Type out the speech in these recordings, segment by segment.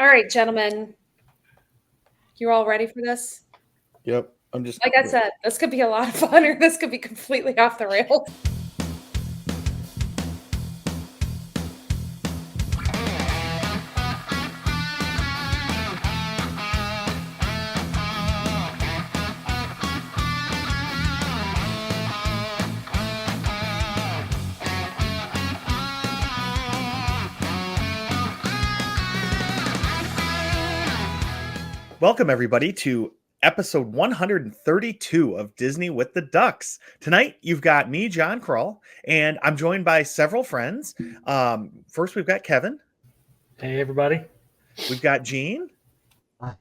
All right, gentlemen, you all ready for this? Yep. I'm just Like I said, this could be a lot of fun or this could be completely off the rails. Welcome everybody to episode 132 of Disney with the Ducks. Tonight you've got me, John Krull, and I'm joined by several friends. First we've got Kevin. Hey everybody. We've got Gene. Hi.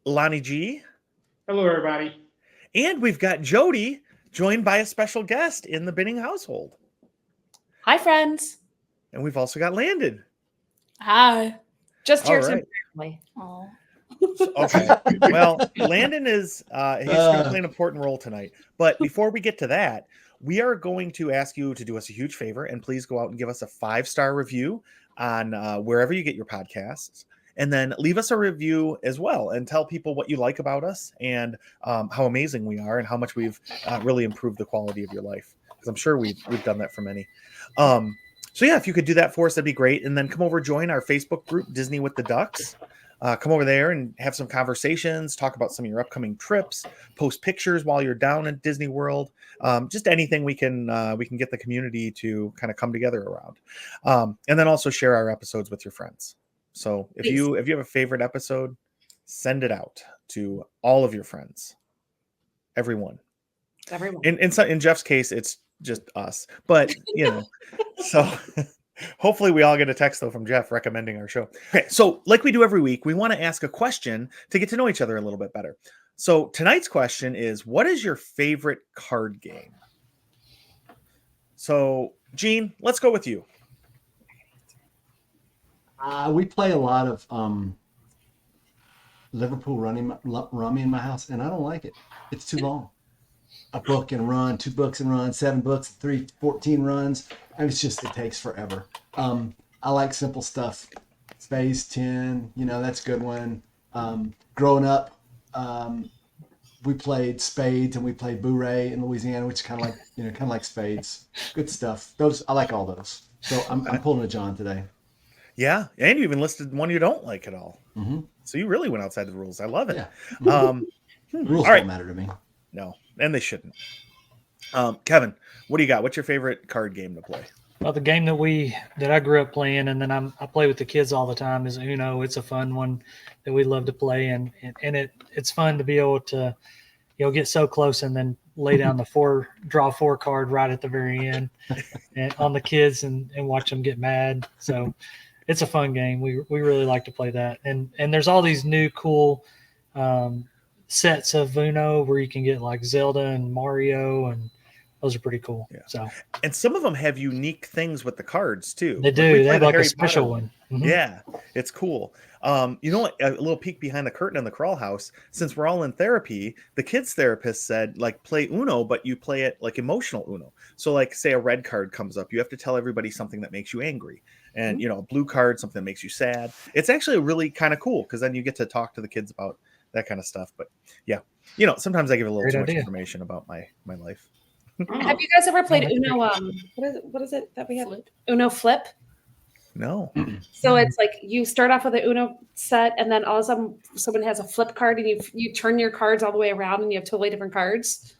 Lonnie G. Hello, everybody. And we've got Jody, joined by a special guest in the Binning household. Hi, friends. And we've also got Landon. Hi. Just here All right. temporarily. Oh. Okay. Well, Landon is he's going to play an important role tonight. But before we get to that, we are going to ask you to do us a huge favor and please go out and give us a 5-star review on wherever you get your podcasts. And then leave us a review as well and tell people what you like about us and how amazing we are and how much we've really improved the quality of your life. Because I'm sure we've done that for many. So yeah, if you could do that for us, that'd be great. And then come over, join our Facebook group, Disney with the Ducks. Come over there and have some conversations, talk about some of your upcoming trips, post pictures while you're down at Disney World. Just anything we can get the community to kind of come together around. And then also share our episodes with your friends. So if you have a favorite episode, send it out to all of your friends. Everyone. In Jeff's case, it's just us. But so hopefully we all get a text though from Jeff recommending our show. Okay, so like we do every week, we want to ask a question to get to know each other a little bit better. So tonight's question is, what is your favorite card game? So Gene, let's go with you. We play a lot of Liverpool rummy in my house, and I don't like it. It's too long. A book and run, 2 books and run, 7 books, 14 runs. And it takes forever. I like simple stuff. Spades 10, that's a good one. Growing up, we played spades and we played bourrée in Louisiana, which is kind of like spades. Good stuff. Those I like all those. So I'm pulling a John today. Yeah, and you even listed one you don't like at all. Mm-hmm. So you really went outside the rules. I love it. Yeah. Rules don't matter to me. No, and they shouldn't. Kevin, what do you got? What's your favorite card game to play? Well, the game that I grew up playing, and then I play with the kids all the time, is Uno. It's a fun one that we love to play, and it's fun to be able to, get so close and then lay down the draw 4 card right at the very end, and on the kids and watch them get mad. So it's a fun game. We really like to play that, and there's all these new cool sets of Uno where you can get like Zelda and Mario, and those are pretty cool. Yeah. So, and some of them have unique things with the cards too. They do. They have like a special one. Mm-hmm. Yeah, it's cool. A little peek behind the curtain in the Krull house. Since we're all in therapy, the kids therapist said like play Uno, but you play it like emotional Uno. So like say a red card comes up, you have to tell everybody something that makes you angry, and a blue card something that makes you sad. It's actually really kind of cool because then you get to talk to the kids about that kind of stuff. But yeah, sometimes I give a little too much information about my life. Have you guys ever played Uno? What is it that we have? Uno Flip? No. So it's like you start off with an Uno set, and then all of a sudden someone has a flip card, and you turn your cards all the way around, and you have totally different cards.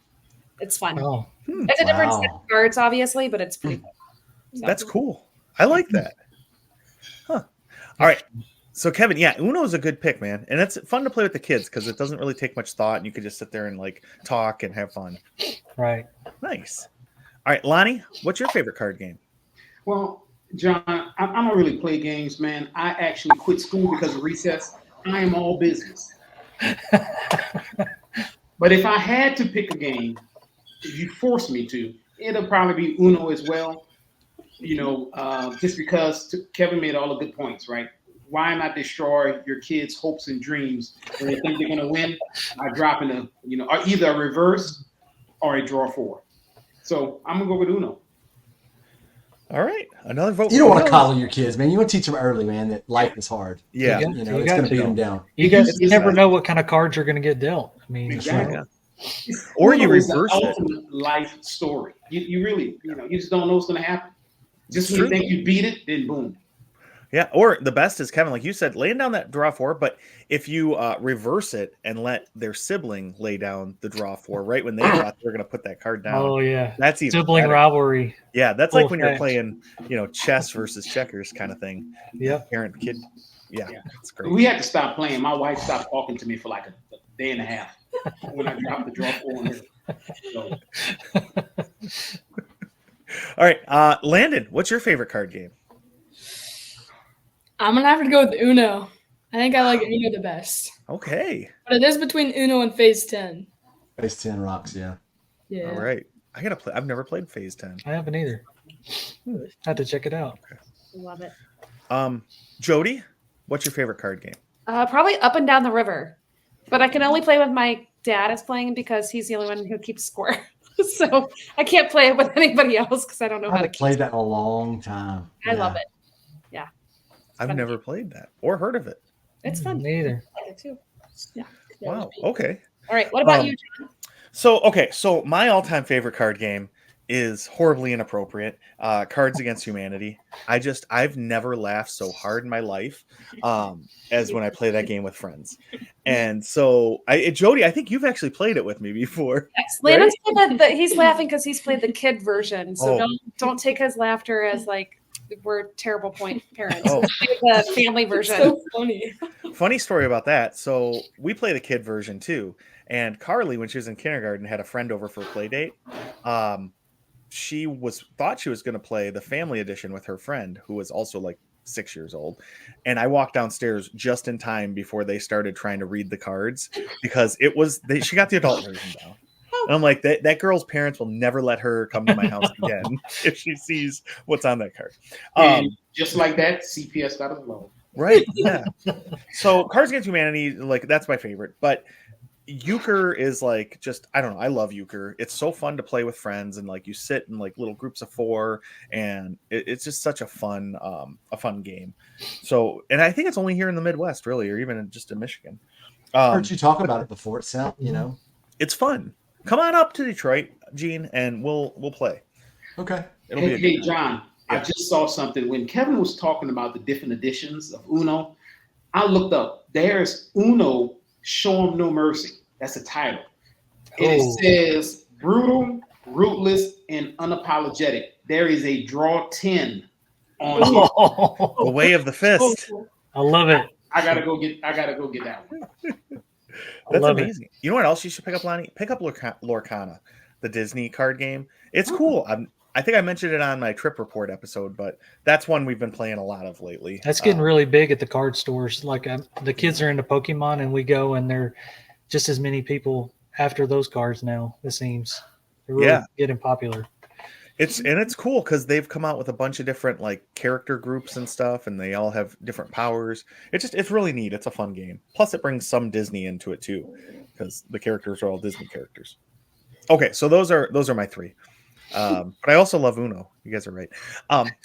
It's fun. Oh. It's a different set of cards, obviously, but it's pretty cool. So. That's cool. I like that. Huh. All right. So Kevin, yeah, Uno is a good pick, man, and it's fun to play with the kids because it doesn't really take much thought, and you can just sit there and like talk and have fun. Right. Nice. All right, Lonnie, what's your favorite card game? Well, John, I don't really play games, man. I actually quit school because of recess. I am all business. But if I had to pick a game, if you forced me to, it'll probably be Uno as well. Just because Kevin made all the good points, right? Why not destroy your kids' hopes and dreams when they think they're going to win by dropping either a reverse or a draw 4? So I'm going to go with Uno. All right, another vote. You don't for want to Uno. coddle your kids, man. You want to teach them early, man, that life is hard. Yeah, You You know, You it's got going to to. beat them down. You guys It's- never know what kind of cards you're going to get dealt. I mean, Exactly. or you Uno is the reverse it. ultimate life story. You really, you just don't know what's going to happen. Just It's when you true. think you beat it, then boom. Yeah, or the best is Kevin, like you said, laying down that draw 4. But if you reverse it and let their sibling lay down the draw 4 right when they thought they were going to put that card down, oh yeah, that's even sibling better. rivalry. Yeah, that's full like when you're effect. playing, chess versus checkers kind of thing. Yep. Parent kid. Yeah, Yeah. it's great. We had to stop playing. My wife stopped talking to me for like a day and a half when I dropped the draw 4 on her. So, All right, Landon, what's your favorite card game? I'm gonna have to go with Uno. I think I like Uno the best, Okay, but it is between Uno and Phase 10. Phase 10 rocks, yeah. Yeah. all right. I gotta play. I've never played Phase 10. I haven't either. Had to check it out. Love it. Jody, what's your favorite card game? Probably Up and Down the River, but I can only play with my dad is playing because he's the only one who keeps score. So I can't play it with anybody else because I don't know I how to haven't keep. played that in a long time. I love it. I've fun never played that or heard of it. It's fun. Me either. I like it too. Yeah. Wow. Okay. All right. What about Um, you? So my all-time favorite card game is horribly inappropriate. Cards Against Humanity. I've never laughed so hard in my life as when I play that game with friends. And so, Jody, I think you've actually played it with me before. Yes, Landon said that he's laughing because he's played the kid version. So Oh. don't take his laughter as like we're terrible parents. Oh. The family It's version. so funny. Funny story about that. So we play the kid version too. And Carly, when she was in kindergarten, had a friend over for a play date. She thought she was going to play the family edition with her friend, who was also like 6 years old. And I walked downstairs just in time before they started trying to read the cards because she got the adult version down. And I'm like, that girl's parents will never let her come to my house again if she sees what's on that card. and just like that, CPS got us low. Right. Yeah. So Cards Against Humanity, like that's my favorite. But Euchre is like I don't know. I love Euchre. It's so fun to play with friends and like you sit in like little groups of 4 and it's just such a fun game. So, and I think it's only here in the Midwest really, or even just in Michigan. Heard you talk about it before. It's It's fun. Come on up to Detroit, Gene, and we'll play. okay. It'll be a Hey, good time. John, Yeah. I just saw something. When Kevin was talking about the different editions of Uno, I looked up. There's Uno Show 'em No Mercy. That's the title. And Oh. it says brutal, rootless, and unapologetic. There is a draw 10 on here. The Way of the Fist. I love it. I gotta go get that one. I That's love amazing. You know what else you should pick up, Lonnie? Pick up Lorcana, the Disney card game. It's cool. I think I mentioned it on my trip report episode, but that's one we've been playing a lot of lately. That's getting really big at the card stores. Like the kids are into Pokemon, and we go, and there are just as many people after those cards now. It seems they're really Yeah. getting popular. It's cool because they've come out with a bunch of different like character groups and stuff, and they all have different powers. It's really neat. It's a fun game. Plus, it brings some Disney into it too, because the characters are all Disney characters. Okay, so those are my 3. But I also love Uno. You guys are right.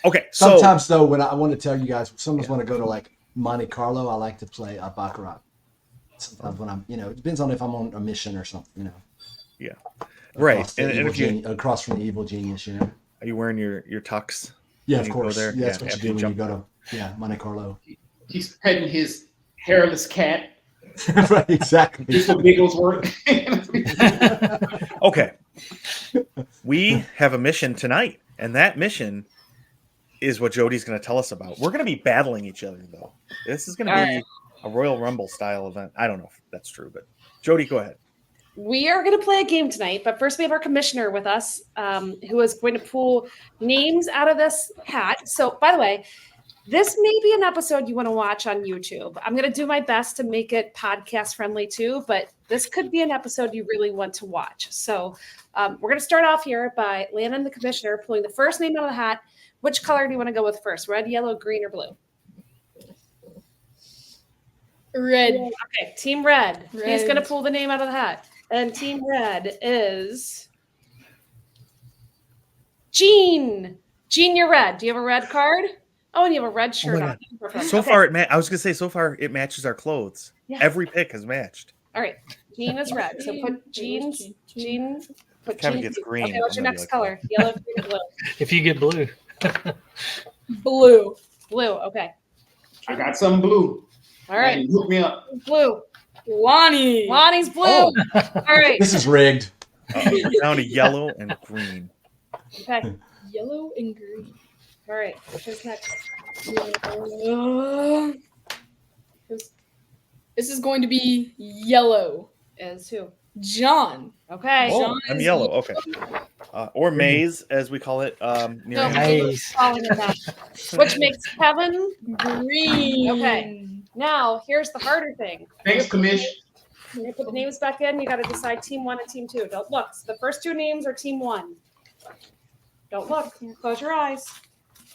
Okay, so Sometimes though, when I want to tell you guys, sometimes when I go to like Monte Carlo, I like to play baccarat. Sometimes when I'm, it depends on if I'm on a mission or something, right, Across, the and evil if you across from the evil genius, are you wearing your tux? Yeah, when of you go course. there? Yeah, that's Yeah, what after you you do when you jump go to Monte Carlo. He's petting his hairless cat. Right, exactly. Just for Bigglesworth. Okay. We have a mission tonight, and that mission is what Jody's going to tell us about. We're going to be battling each other, though. This is going to be a Royal Rumble style event. I don't know if that's true, but Jody, go ahead. We are going to play a game tonight, but first we have our commissioner with us, who is going to pull names out of this hat. So, by the way, this may be an episode you want to watch on YouTube. I'm going to do my best to make it podcast friendly too, but this could be an episode you really want to watch. So, we're going to start off here by Landon, the commissioner, pulling the first name out of the hat. Which color do you want to go with first? Red, yellow, green, or blue? Red. Okay, Team Red. He's Red. going to pull the name out of the hat. And Team Red is Gene. Gene, you're red. Do you have a red card? Oh, and you have a red shirt my on. Perfect. So Okay. far, I was gonna say, so far it matches our clothes. Yeah. Every pick has matched. All right. Gene is red. So put Gene's. Put Kevin Gene's. gets green. Okay, what's your I'm gonna next be like, color? Yellow, green, or blue? If you get blue. Blue. Blue. Okay. I got some blue. All right. And hook me up. Blue. Lonnie. Lonnie's blue. Oh. All right. This is rigged. Down to yellow and green. Okay. Yellow and green. All right. Who's next? This is going to be yellow. Is who? John. Okay. Oh, John I'm is yellow. Okay. Or maize, as we call it. Near No, here. Nice. calling it that. Which makes Kevin. Green. Okay. Now, here's the harder thing. Thanks, Commish. When you put the names back in, you got to decide team 1 and team 2. Don't look. So the first 2 names are team 1. Don't look. Close your eyes.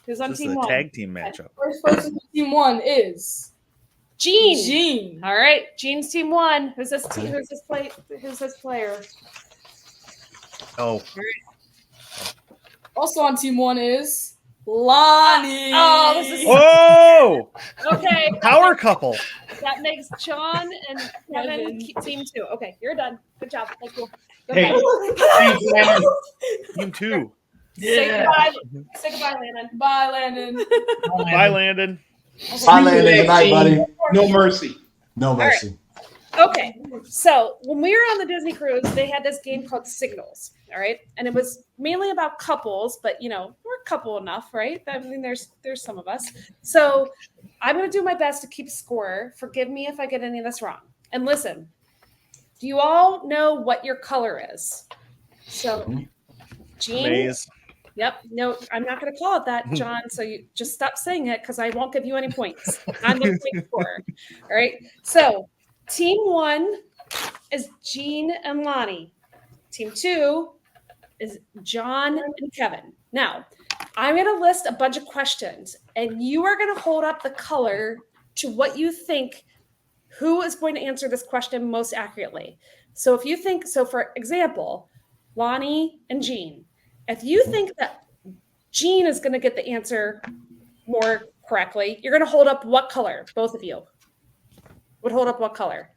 Who's on This is team a 1? tag team matchup. First person in team 1 is Gene. Gene. All right, Gene's team 1. Who's this team? Who's this player? Oh, Also on team 1 is Lonnie. Oh, this is- oh, Okay, power couple. that makes John and Kevin Kevin. team 2. Okay, you're done. Good job. Thank you. Go Hey. ahead. Thanks, man. Team 2. Say Yeah. goodbye. Say goodbye, Landon. Bye, Landon. Bye, Landon. Bye, Landon. Good night, buddy. No mercy. No mercy. Okay, so when we were on the Disney cruise, they had this game called Signals. All right, and it was mainly about couples, but you know we're a couple enough, right? I mean, there's some of us. So I'm going to do my best to keep score. Forgive me if I get any of this wrong. And listen, do you all know what your color is? So, Gene. Maize. Yep. No, I'm not going to call it that, John. So you just stop saying it because I won't give you any points. I'm the point scorer. All right. So team 1 is Gene and Lonnie. Team 2 is John and Kevin. Now, I'm going to list a bunch of questions, and you are going to hold up the color to what you think who is going to answer this question most accurately. So if you think, so for example, Lonnie and Gene, if you think that Gene is going to get the answer more correctly, you're going to hold up what color? Both of you would hold up what color?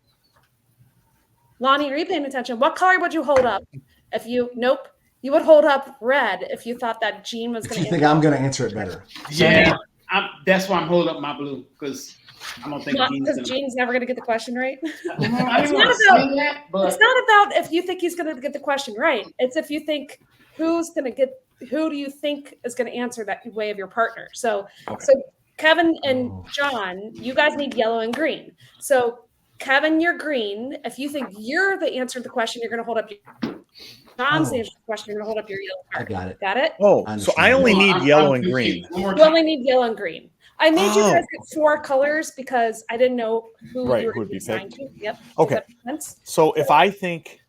Lonnie, are you paying attention? What color would you hold up if you, nope, you would hold up red if you thought that Gene was If going you to think I'm going to answer it better. Yeah, that's why I'm holding up my blue because I don't think Gene's because gonna. Gene's never going to get the question right. I didn't want to not say that, but It's not about if you think he's going to get the question right. It's if you think who do you think is going to answer that way of your partner. So, Okay. so Kevin and John, you guys need yellow and green. So Kevin, you're green. If you think you're the answer to the question, you're going to hold up your John's answer to the question. You're going to hold up your yellow I card. got it. Got it? Oh, I so I understand. only need I'm yellow and confused. green. One more You time. only need yellow and green. I made you Oh. guys get 4 colors because I didn't know who Right, you were who would going to be assign to. Yep. Does Okay. that make sense? So if I think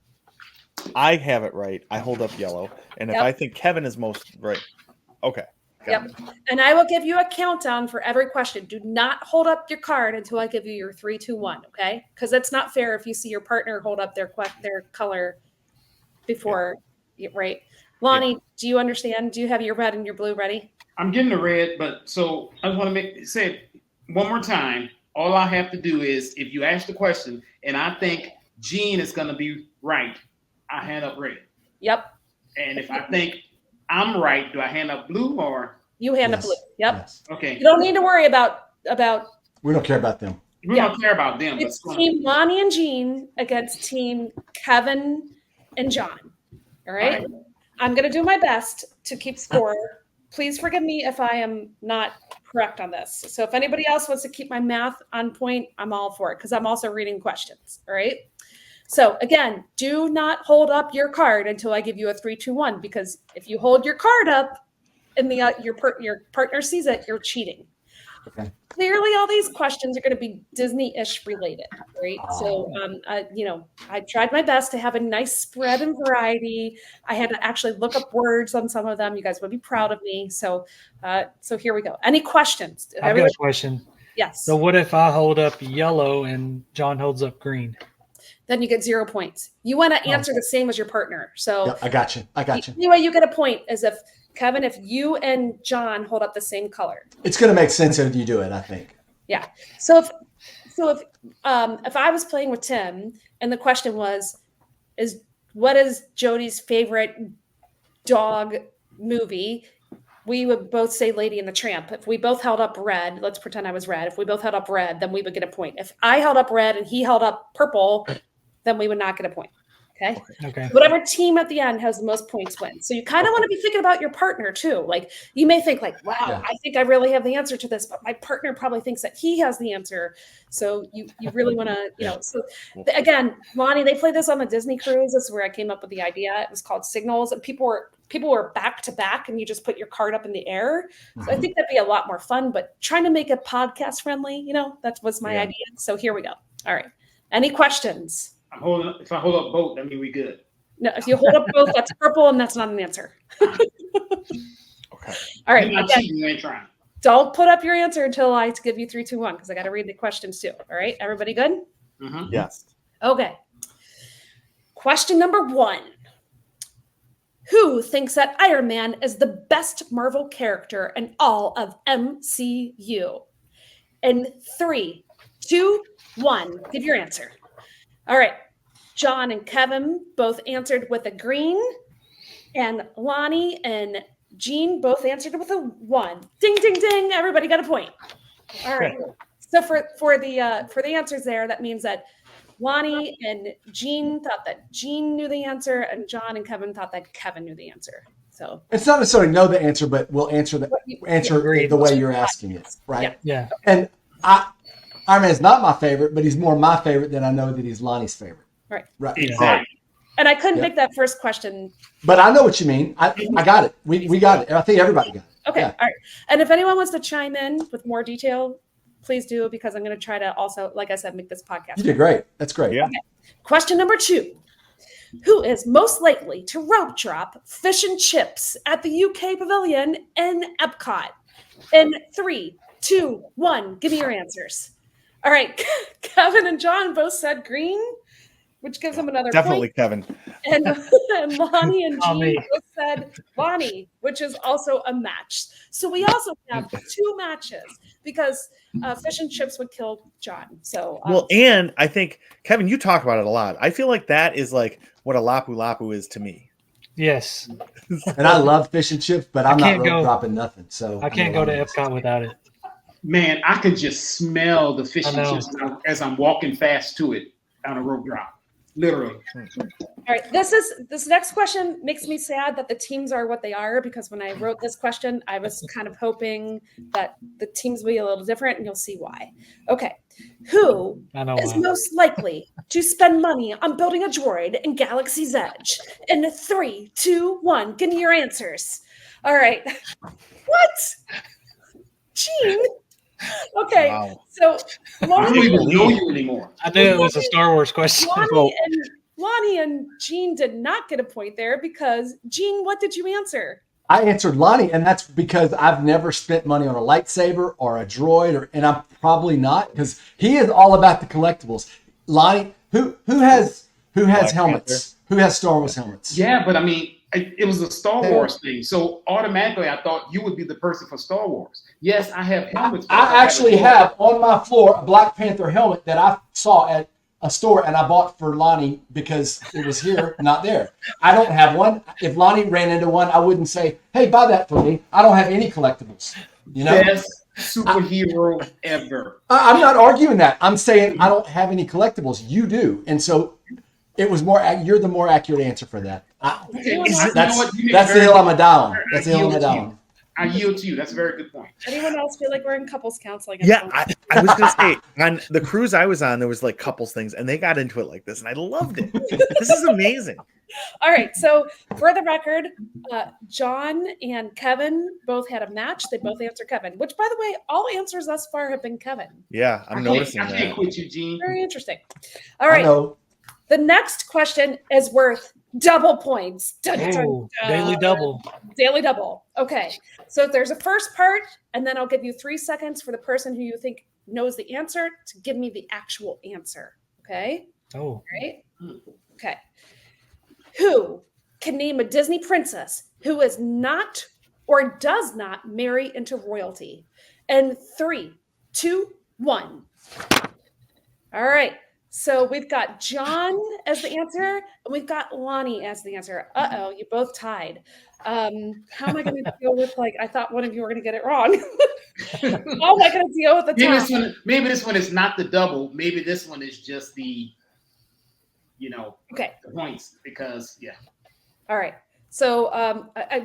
I have it right, I hold up yellow. And if Yep. I think Kevin is most right, okay. got it. And I will give you a countdown for every question. Do not hold up your card until I give you your 3, 2, 1. Okay? Because it's not fair if you see your partner hold up their color before, right? Lonnie, do you understand? Do you have your red and your blue ready? I'm getting the red, but so I want to say it one more time. All I have to do is if you ask the question and I think Gene is going to be right, I hand up red. Yep. And if I think I'm right, do I hand up blue or You hand up Yes. blue. Yep. Yes. okay? You don't need to worry about We don't care about them. We Yeah. don't care about them. But it's team Lonnie and Gene against team Kevin and John. All right. I'm going to do my best to keep score. Please forgive me if I am not correct on this. So if anybody else wants to keep my math on point, I'm all for it because I'm also reading questions. All right. So again, do not hold up your card until I give you a 3, 2, 1, because if you hold your card up and your partner sees it, you're cheating. Okay. Clearly, all these questions are going to be Disney-ish related, right? So, I tried my best to have a nice spread and variety. I had to actually look up words on some of them. You guys would be proud of me. So here we go. Any questions? I've got a question. Yes. So what if I hold up yellow and John holds up green? Then you get 0 points. You want to answer the same as your partner. So Yep, I got you. the only way you get a point is if Kevin, if you and John hold up the same color. It's going to make sense if you do it, I think. So if I was playing with Tim and the question was, what is Jody's favorite dog movie? We would both say Lady and the Tramp. If we both held up red, let's pretend I was red. If we both held up red, then we would get a point. If I held up red and he held up purple, then we would not get a point. Okay. Whatever team at the end has the most points wins. So you kind of want to be thinking about your partner too. Like you may think like, wow, Yeah. I think I really have the answer to this, but my partner probably thinks that he has the answer. So you really want to, so again, Lonnie, they played this on the Disney cruise. This is where I came up with the idea. It was called Signals, and people were back to back and you just put your card up in the air. So I think that'd be a lot more fun, but trying to make it podcast friendly, that was my idea. So here we go. All right. Any questions? If I hold up both, that means we good. No, if you hold up both, that's purple, and that's not an answer. Okay. All right. You're not cheating, you ain't trying. Don't put up your answer until I give you 3, 2, 1, because I got to read the questions too. All right. Everybody good? Mm-hmm. Yes. Okay. Question number 1. Who thinks that Iron Man is the best Marvel character in all of MCU? In 3, 2, 1, give your answer. All right. John and Kevin both answered with a green, and Lonnie and Jean both answered with a 1. Ding, ding, ding. Everybody got a point. All right. So for the answers there, that means that Lonnie and Jean thought that Jean knew the answer, and John and Kevin thought that Kevin knew the answer. So It's not necessarily know the answer, but we'll answer the way you're asking it, right? Yeah. And Iron Man's not my favorite, but he's more my favorite than I know that he's Lonnie's favorite. Right. Right. Exactly. And I couldn't make that first question. But I know what you mean. I got it. We got it. I think everybody got it. Okay. Yeah. All right. And if anyone wants to chime in with more detail, please do, because I'm going to try to also, like I said, make this podcast. You did great. That's great. Yeah. Okay. Question number 2. Who is most likely to rope drop fish and chips at the UK Pavilion in Epcot? In 3, 2, 1, give me your answers. All right. Kevin and John both said green, which gives them another Definitely point. Kevin. And Lonnie and Oh, Jean me. both said Lonnie, which is also a match. So we also have 2 matches because fish and chips would kill John. So Well, and I think, Kevin, you talk about it a lot. I feel like that is like what a Lapu Lapu is to me. Yes. And I love fish and chips, but I'm not can't go- dropping nothing. So I can't go to Epcot without it. Man, I could just smell the fish I and know. chips as I'm walking fast to it on a rope drop. Literally. all right, this next question makes me sad that the teams are what they are, because when I wrote this question, I was kind of hoping that the teams would be a little different, and you'll see why. Okay. Who I know is why. most likely to spend money on building a droid in Galaxy's Edge? In 3, 2, 1, give me your answers. All right. What? Gene? Okay. Wow. So I don't Lonnie, even know you anymore. I knew it was a Star Wars question. Lonnie and Jean did not get a point there because Jean, what did you answer? I answered Lonnie, and that's because I've never spent money on a lightsaber or a droid, and I'm probably not, because he is all about the collectibles. Lonnie, who has Black helmets? Who has Star Wars helmets? Yeah, but I mean, it was a Star Wars thing. So automatically I thought you would be the person for Star Wars. Yes, I have helmets. but I actually have on my floor a Black Panther helmet that I saw at a store and I bought for Lonnie because it was here, not there. I don't have one. If Lonnie ran into one, I wouldn't say, "Hey, buy that for me." I don't have any collectibles. You know, Best superhero ever. I'm not arguing that. I'm saying I don't have any collectibles. You do, and so it was more. You're the more accurate answer for that. Okay, Anyone else? you know That's what? You make that's the very hill good- I'm a down. That's the hill I'm a I yield to you. down. I yield to you. That's a very good point. Anyone else feel like we're in couples counseling? Yeah, I was gonna say on the cruise I was on, there was like couples things, and they got into it like this, and I loved it. This is amazing. All right. So for the record, John and Kevin both had a match. They both answered Kevin, which, by the way, all answers thus far have been Kevin. Yeah, I'm noticing I can't that. quit you, Gene. Very interesting. All I right. know. The next question is worth double points. Dun, dun, Oh, dun. daily double. Daily double. Okay. So there's a first part, and then I'll give you 3 seconds for the person who you think knows the answer to give me the actual answer. Okay. Oh, Right? Okay. Who can name a Disney princess who is not or does not marry into royalty? And 3, 2, 1. All right. So we've got John as the answer, and we've got Lonnie as the answer. Uh-oh, you both tied. How am I going to deal with, I thought one of you were going to get it wrong. How am I going to deal with the tie? Maybe this one is not the double. Maybe this one is just the, Okay. the points, because, yeah. All right. So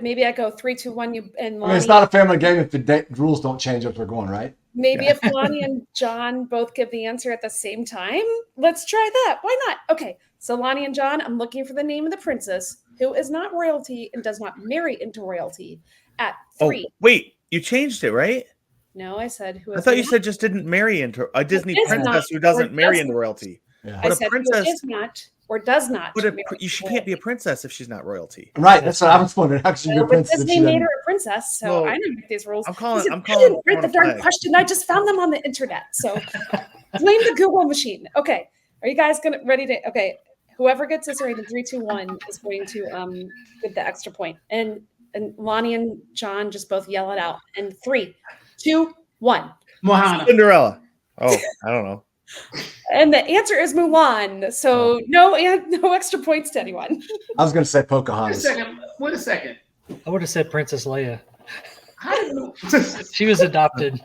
maybe I go 3, 2, 1. You and Lonnie. It's not a family game if the rules don't change as we're going, right? Maybe if Lonnie and John both give the answer at the same time, let's try that. Why not? Okay, so Lonnie and John, I'm looking for the name of the princess who is not royalty and does not marry into royalty at 3. Oh, wait, you changed it, right? No, I said who. I thought you said just didn't marry into a Disney is princess not, who doesn't or marry doesn't. into royalty. Yeah. I But a said princess- who is not or does not. But marry she into can't be a royalty. princess if she's not royalty. Right. That's what I was wondering. How could she be No, a but princess if Disney she made doesn't? her a princess, so Well, I know these rules. I'm calling. Listen, I'm I calling. didn't write the throwing a darn flag. question. I just found them on the internet. So blame the Google machine. Okay, are you guys ready to? Okay, whoever gets this right in 3, 2, 1 is going to get the extra point. And Lonnie and John just both yell it out. And 3, 2, 1. Moana. Cinderella. Oh, I don't know. And the answer is Mulan. So no extra points to anyone. I was going to say Wait a Pocahontas. second. Wait a second. I would have said Princess Leia. How did you? She was adopted.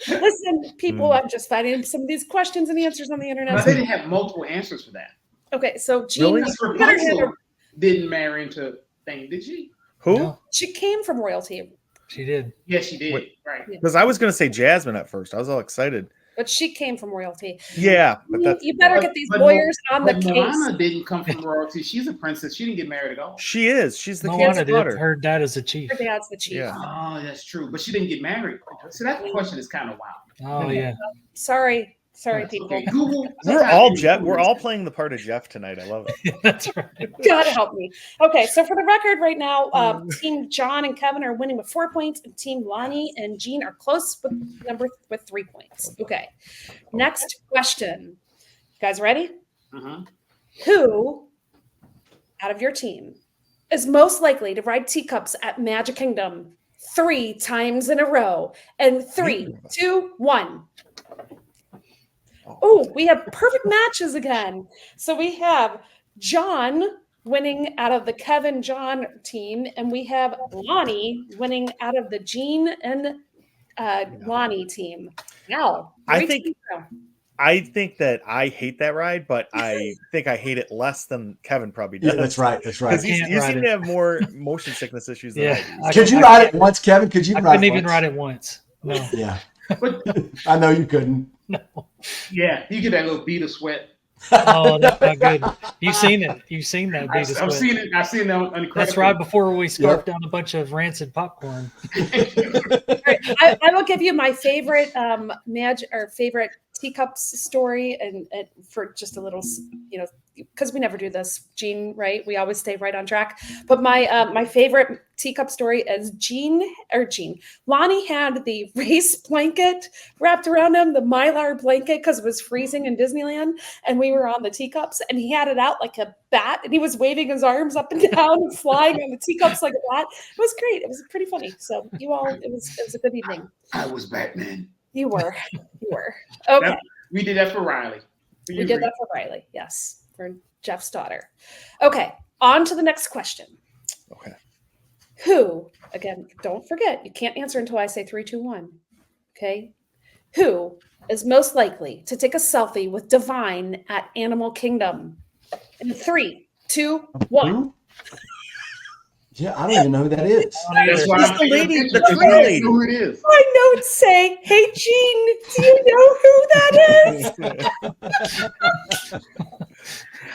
Listen, people, I'm just finding some of these questions and answers on the But internet. they didn't have multiple answers for that. Okay, so Jean, Really? Because you better hand her- Rapunzel didn't marry into thing, did she? Who? No, she came from royalty, she did. Yes, she did. Wait. Right. Because I was going to say Jasmine at first. I was all excited. but she came from royalty. Yeah, but that's You better But- get these but lawyers on the But case. Moana didn't come from royalty. She's a princess. She didn't get married at all. she is. She's the Moana kid's did. daughter. Her dad is a chief. Her dad's the chief. Yeah. Oh, that's true. But she didn't get married. So that question is kind of wild. Oh yeah. Sorry, That's people. okay. Google. We're all Jeff. We're all playing the part of Jeff tonight. I love it. That's right. God help me. Okay, so for the record, right now, Team John and Kevin are winning with 4 points, and Team Lonnie and Jean are close with 3 points. Okay. Next question. You guys ready? Uh-huh. Who out of your team is most likely to ride teacups at Magic Kingdom 3 times in a row? And 3, 2, 1. Oh, we have perfect matches again. So we have John winning out of the Kevin John team, and we have Lonnie winning out of the Jean and Lonnie team. Now, I think that I hate that ride, but I think I hate it less than Kevin probably does. Yeah, that's right. That's right. Because Can't you ride seem it. to have more motion sickness issues than Yeah. I do. Could you ride it once, Kevin? Could you I ride couldn't it even once? ride it once. No. Yeah. But I know you couldn't. No. yeah, you get that little bead of sweat. Oh, that's not good. You've seen it. You've seen that beat of I've sweat. seen it. I've seen that on Incredible. That's right before we scarfed down a bunch of rancid popcorn. All right, I will give you my favorite favorite teacups story, and for just a little, because we never do this, Jean, right? We always stay right on track. But my favorite teacup story is Lonnie had the race blanket wrapped around him, the Mylar blanket, because it was freezing in Disneyland, and we were on the teacups, and he had it out like a bat, and he was waving his arms up and down and flying on the teacups like a bat. It was great. It was pretty funny. So it was a good evening. I was Batman. You were. Okay. We did that for Riley. We did that for Riley. Yes. For Jeff's daughter. Okay. On to the next question. Okay. Who, again, don't forget, you can't answer until I say 3, 2, 1. Okay. Who is most likely to take a selfie with Divine at Animal Kingdom? In 3, 2, 1. Who? Yeah, I don't even know who that is. That's why It's I'm the taking a lady- picture, the because tree I lady. know who it is. My notes say, "Hey Jean, do you know who that is?"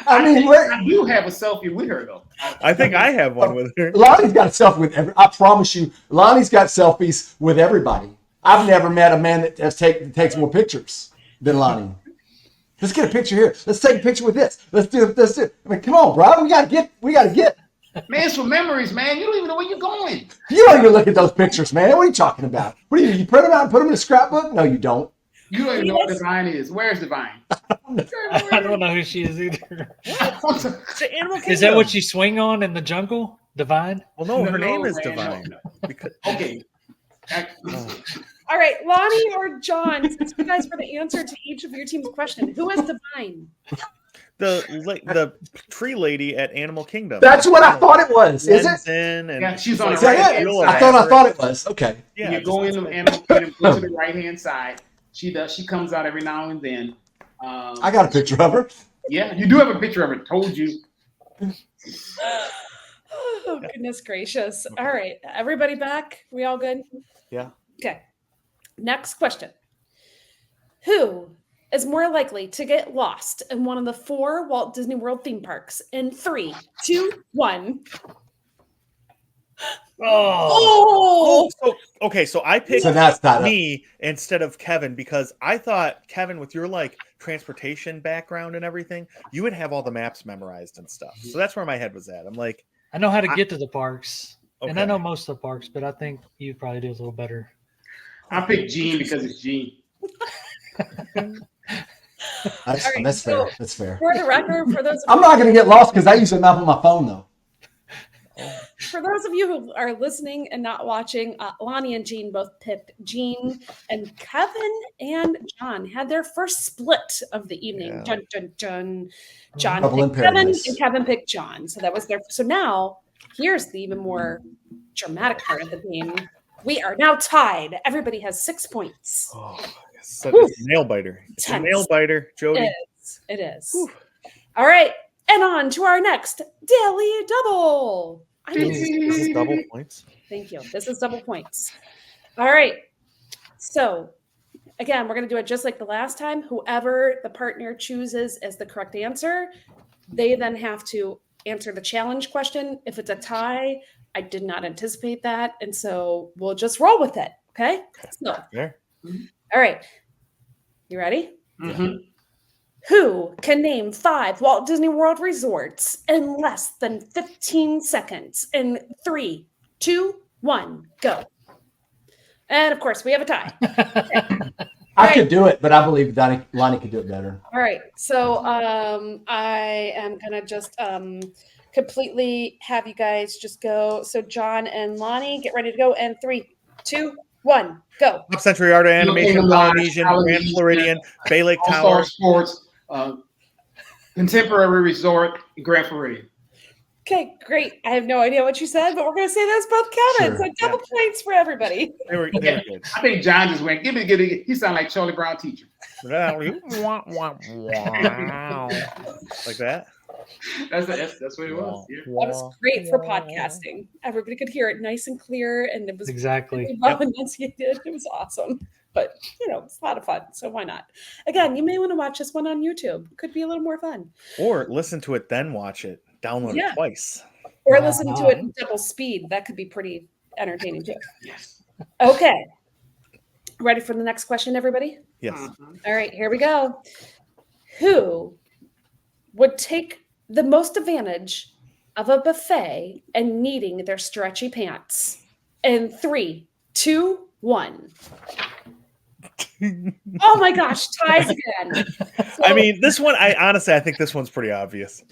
I mean, I do have a selfie with her though. I think I have one with her. Lonnie's got a selfie with I promise you, Lonnie's got selfies with everybody. I've never met a man that takes more pictures than Lonnie. Let's get a picture here. Let's take a picture with this. Let's do it. I mean, come on, bro. We gotta get. Man, it's for memories, man. You don't even know where you're going. You don't even look at those pictures, man. What are you talking about? What do you print them out and put them in a scrapbook? No, you don't. You don't even know what Divine is. Where's Divine? I don't know who she is either. The Animal Kingdom. Is that what you swing on in the jungle? Divine? Well, no, her name is man, Divine. no. Because, Okay. oh, All right, Lonnie or John, since you guys were the answer to each of your team's question, who is Divine? the tree lady at Animal Kingdom. That's what I thought it was. Is Blends it? in and Yeah, she's it's on like the Is that right it? hand real I side. thought it was. Okay. Yeah, You go in the animal kingdom, go to the right hand side. She does. She comes out every now and then. I got a picture of her. Yeah, you do have a picture of it. Told you. Oh, goodness gracious. All right, everybody back? We all good? Yeah. Okay. Next question. Who is more likely to get lost in one of the 4 Walt Disney World theme parks in 3, 2, 1? Oh, Oh, So okay, so I picked So that's not a, me instead of Kevin because I thought Kevin, with your like transportation background and everything, you would have all the maps memorized and stuff. So that's where my head was at. I'm like, I know how to get to the parks, and I okay. know most of the parks, but I think you probably do a little better. I picked Gene because it's Gene. that's, All right, that's so- fair. That's fair. for the record, for those I'm not going to get lost because I use a map on my phone, though. For those of you who are listening and not watching, Lonnie and Jean both picked Jean, and Kevin and John had their first split of the evening. Yeah. Dun, dun, dun. John Trouble in picked Kevin, Paradise. and Kevin picked John. So that was their. So now, here's the even more dramatic part of the game. We are now tied. Everybody has 6 points. Oh, it's a nail biter. It's a Tense. nail biter, Jody. It is. All right, and on to our next daily double. I This mean, is double points. Thank you. This is double points. All right. So, again, we're going to do it just like the last time. Whoever the partner chooses as the correct answer, they then have to answer the challenge question. If it's a tie, I did not anticipate that. And so we'll just roll with it. Okay. So, There. all right. You ready? Mm-hmm. Who can name 5 Walt Disney World resorts in less than 15 seconds? In 3, 2, 1, go. And of course, we have a tie. I could do it, but I believe Lonnie could do it better. All right. So I am going to just completely have you guys just go. So John and Lonnie, get ready to go. And 3, 2, 1, go. Top Century Art of Animation, Kingdom Lodge, Polynesian, Grand Polynesian, Floridian, Bay Lake All-Star Tower. Sports, Contemporary Resort, Grand Floridian. Okay, great. I have no idea what you said, but we're going to say that's both counted. Sure, So double points for everybody. They were good. I think John just went, give it. He sounded like Charlie Brown teacher. Like that. That's what it was. Yeah. That was great for podcasting. Everybody could hear it nice and clear, and it was Exactly. really well enunciated. It was awesome. But, it's a lot of fun. So why not? Again, you may want to watch this one on YouTube. Could be a little more fun. Or listen to it, then watch it. Download Yeah. it twice. Or listen to it in double speed. That could be pretty entertaining too. Yes. Okay. Ready for the next question, everybody? Yes. Mhm. All right, here we go. Who would take the most advantage of a buffet and needing their stretchy pants? In 3, 2, 1. Oh my gosh, ties again. I mean, this one, I think this one's pretty obvious.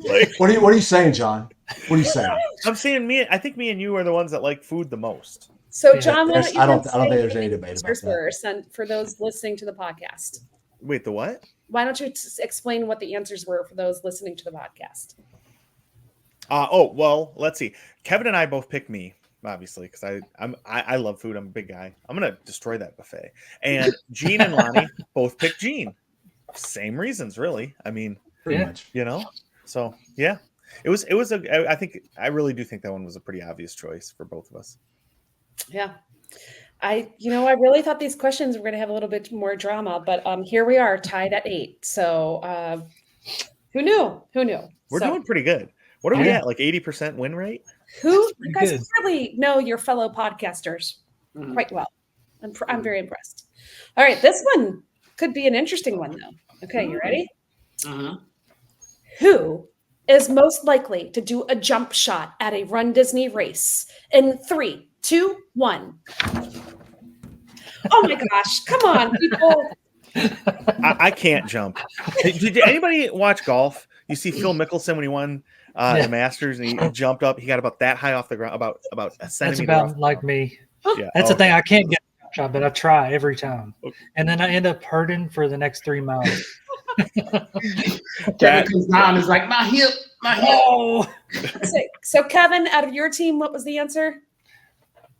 Like, What are you saying, John? What are you saying? I'm saying I think me and you are the ones that like food the most. So, Yeah, John, why there's- don't you I don't then think say there's any what the debate about answers that. were sent for those listening to the podcast? Wait, the what? Why don't you explain what the answers were for those listening to the podcast? Well, let's see. Kevin and I both picked me, obviously, because I love food. I'm a big guy. I'm gonna destroy that buffet. And Gene and Lonnie both picked Gene. Same reasons, really. I mean, Pretty Yeah. much. So yeah, it was I really do think that one was a pretty obvious choice for both of us. Yeah. I really thought these questions were going to have a little bit more drama, but here we are tied at 8. So who knew? We're So, doing pretty good. What are we Yeah. at? Like 80% win rate? you pretty guys good. clearly know your fellow podcasters Mhm. quite well. I'm very impressed. All right. This one could be an interesting one, though. Okay. You ready? Mhm. Who is most likely to do a jump shot at a Run Disney race? In 3, 2, 1. Oh my gosh. Come on, people. I can't jump. Did anybody watch golf? You see Phil Mickelson when he won the Masters, and he jumped up. He got about that high off the ground, about a That's centimeter. off about the like ground. me. Yeah, That's the okay. thing. I can't get a shot, but I try every time, Okay. and then I end up hurting for the next 3 miles. Kevin comes down and is like, my hip. Oh, So Kevin, out of your team, what was the answer?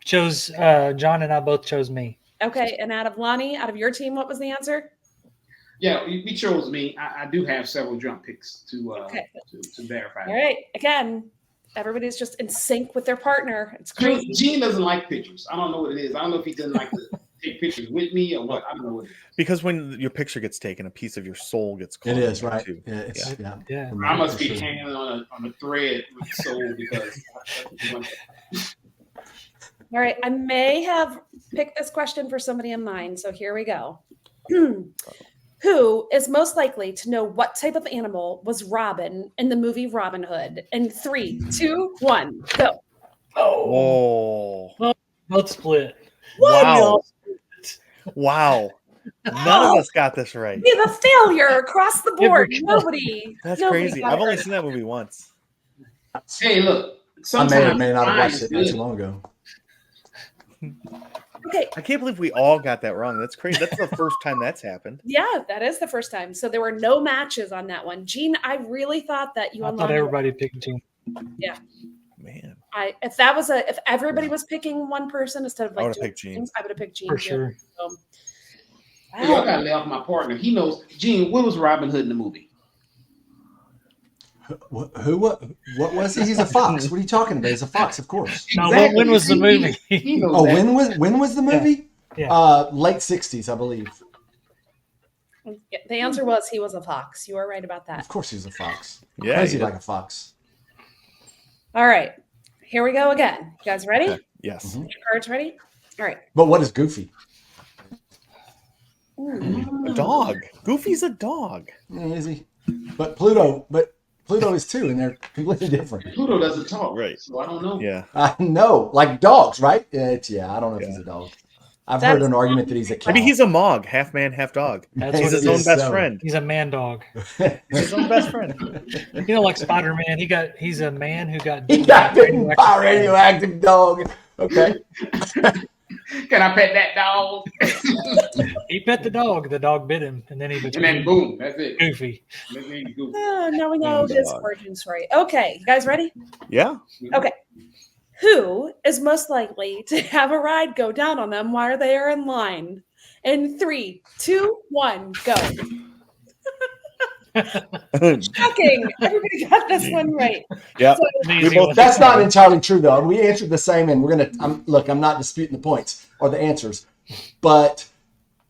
chose John and I both chose me. Okay, and out of Lonnie, out of your team, what was the answer? Yeah, we chose me. I do have several jump picks to Okay. to verify. All right. Again, everybody's just in sync with their partner. It's crazy. Gene doesn't like pictures. I don't know what it is. I don't know if he doesn't like to take pictures with me or what. I don't know what it is. Because when your picture gets taken, a piece of your soul gets caught. It is in there, right. too. Yeah, it's, yeah. Yeah. I must be hanging on a thread with soul because. All right. I may have picked this question for somebody in mind. So here we go. Who is most likely to know what type of animal was Robin in the movie Robin Hood? In 3, 2, 1, go. Oh, Both split. wow. Wow. None of us got this right. Be the failure across the board. Every- Nobody. That's nobody crazy. got I've it only right. seen that movie once. Hey, look. I Sometimes may or may not have mine watched is it not too good. long ago. Okay. I can't believe we all got that wrong. That's crazy. That's the first time that's happened. Yeah, that is the first time. So there were no matches on that one. Gene, I really thought that you I and thought Lonnie. everybody picked Gene. Man, If everybody was picking one person instead of I like would've doing picked Gene. teams, I would have picked Gene For too. sure. So, Hey, I wow. gotta lay off my partner. He knows. Gene, what was Robin Hood in the movie? What was he? He's a fox. What are you talking about? He's a fox, of course. No, when was the movie? He knows Oh, that. when was the movie? Yeah. Late 60s, I believe. The answer was he was a fox. You are right about that. Of course he's a fox. Yeah, Crazy yeah. like a fox. All right. Here we go again. You guys ready? Okay. Yes. Mhm. Your cards ready? All right. But what is Goofy? A dog. Goofy's a dog. Is he? But Pluto is too, and they're completely different. Pluto doesn't talk, Right. so I don't know. Yeah. I know, like dogs, right? I don't know if he's Yeah. a dog. I've That heard is an argument that he's a cow. Maybe he's a Mog, half man, half dog. That's He's what his it own is. best friend. He's a man dog. He's his own best friend. You know, like Spider-Man, he's a man who got He got bitten by a radioactive dog. Okay. Can I pet that dog? He pet the dog bit him, and then he And then became boom, that's it. Goofy. That's it. Goofy. Oh, now we know his origin story. Okay. You guys ready? Yeah. Okay. Who is most likely to have a ride go down on them while they are in line? In 3, 2, 1, go. Shocking. Everybody got this one right. Yeah. So, An We easy both- one. That's not entirely true, though. We answered the same, and I'm not disputing the points or the answers, but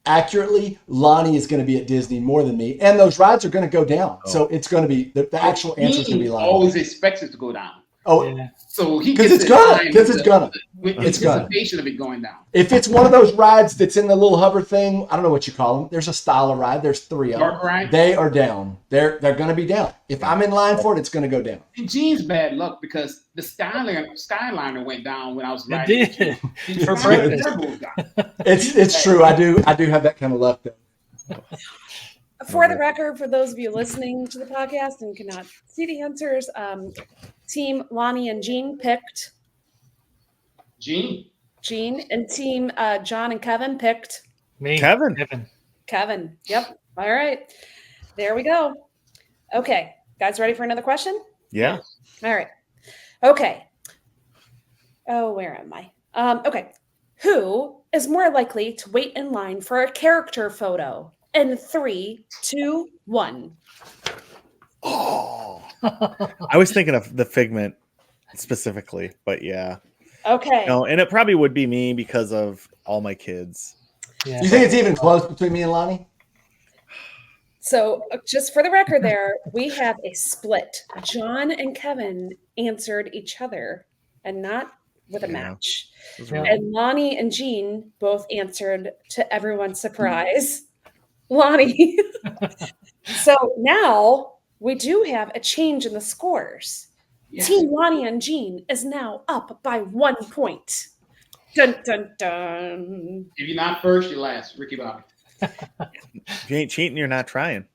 accurately, Lonnie is going to be at Disney more than me, and those rides are going to go down. Oh. So it's going to be the actual answer is going to be He Lonnie. always expects it to go down. Oh, Yeah. So he 'Cause gets it's in gonna, line 'cause it's gonna. with It's gonna. anticipation of it going down. if it's one of those rides that's in the little hover thing, I don't know what you call them. There's a style of ride. There's 3 of them. Dark ride. They are down. They're going to be down. If I'm in line for it, it's going to go down. And Gene's bad luck because the Skyliner went down when I was It riding. did. And For Skyliner breakfast. Turbo's down. It's true. I do have that kind of luck though. for the record, for those of you listening to the podcast and cannot see the answers, team Lonnie and Gene picked Gene. Gene, and team John and Kevin picked Me, Kevin. Kevin. Yep. All right. There we go. Okay. Guys, ready for another question? Yeah. All right. Okay. Oh, where am I? Okay. Who is more likely to wait in line for a character photo? In 3, 2, 1. Oh. I was thinking of the Figment specifically, but yeah. Okay. No, and it probably would be me because of all my kids. Yeah. You think it's even close between me and Lonnie? So, just for the record, there we have a split. John and Kevin answered each other, and not with a Yeah. match. Those Yeah. were- And Lonnie and Jean both answered to everyone's surprise. Lonnie. So now we do have a change in the scores. Yes. Team Lonnie and Jean is now up by 1 point. Dun dun dun. If you're not first, you're last. Ricky Bobby. If you ain't cheating, you're not trying.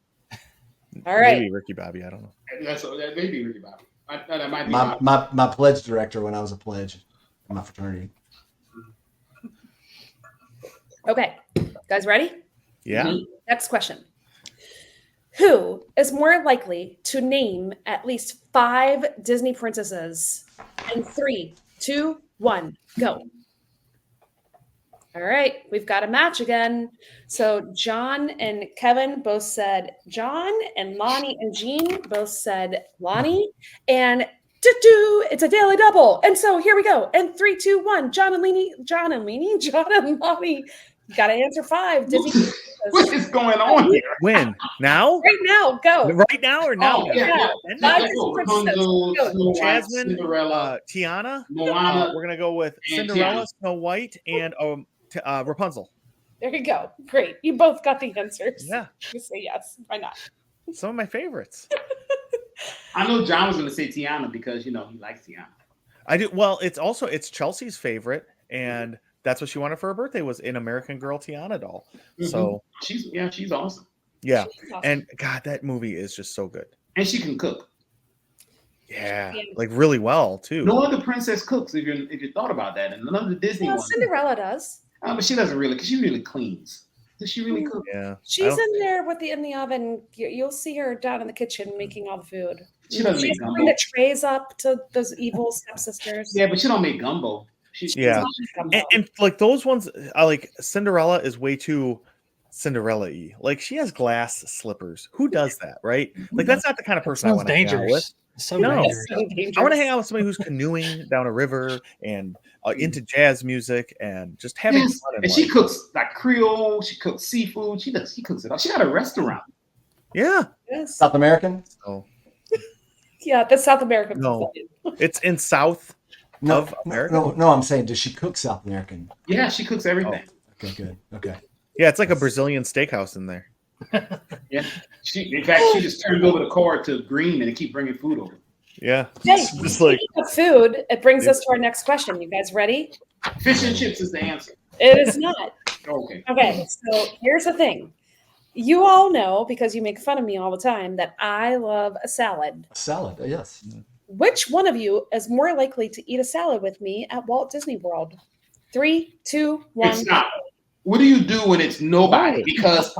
All right. Maybe Ricky Bobby. I don't know. That may be Ricky Bobby. That might be My pledge director when I was a pledge in my fraternity. Okay, guys, ready? Yeah. Mhm. Next question. Who is more likely to name at least 5 Disney princesses? In 3, 2, 1, go. All right, we've got a match again. So John and Kevin both said John, and Lonnie and Jean both said Lonnie. And it's a daily double. And so here we go. And 3, 2, 1, John and Lonnie. You got to answer 5 Disney princesses. What is going on here? When? Now? Right now, go. Right now or now? Oh, yeah. And Five Let's go. Disney princesses. Rapunzel, Go. Snow White, Jasmine, Cinderella, Tiana. Moana. We're gonna go with And Cinderella, Tiana. Snow White, and Rapunzel. There you go. Great. You both got the answers. Yeah, You say yes. Why not? some of my favorites. I know John was going to say Tiana because he likes Tiana. I do. Well, it's Chelsea's favorite, and that's what she wanted for her birthday was an American Girl Tiana doll. So She's awesome, yeah, She's awesome. and God, that movie is just so good. and she can cook. Yeah, Yeah. like really well too. No other princess cooks if you thought about that, and none of the Disney Well, ones. Cinderella does. But she doesn't really, because she really cleans. Does she really cook? Yeah, She's in there in the oven. You'll see her down in the kitchen making all the food. She doesn't She make has to gumbo. bring the trays up to those evil stepsisters. Yeah, but she don't make gumbo. Yeah. Gumbo. and like those ones, like Cinderella is way too Cinderella-y. Like she has glass slippers. Who does that, right? Like that's not the kind of person I Sounds want to hang out with. dangerous. It's so No. dangerous. So dangerous. I want to hang out with somebody who's canoeing down a river and into jazz music and just having Yes. fun. In And she life. cooks like Creole. She cooks seafood. She cooks it all. She got a restaurant. Yeah. Yes. South American? So Yeah, the South American. No. it's in South No, of America. no. I'm saying, does she cook South American? Yeah, she cooks everything. Okay, good. Okay. Yeah, it's like a Brazilian steakhouse in there. Yeah. In fact, she just turned over the card to Green and keep bringing food over. Yeah. Hey, It's just like speaking of food, it brings us to our next question. You guys ready? Fish and chips is the answer. It is not. Okay. Okay, so here's the thing. You all know, because you make fun of me all the time, that I love a salad. Salad, yes. Which one of you is more likely to eat a salad with me at Walt Disney World? 3, 2, 1. It's not. What do you do when it's nobody? Because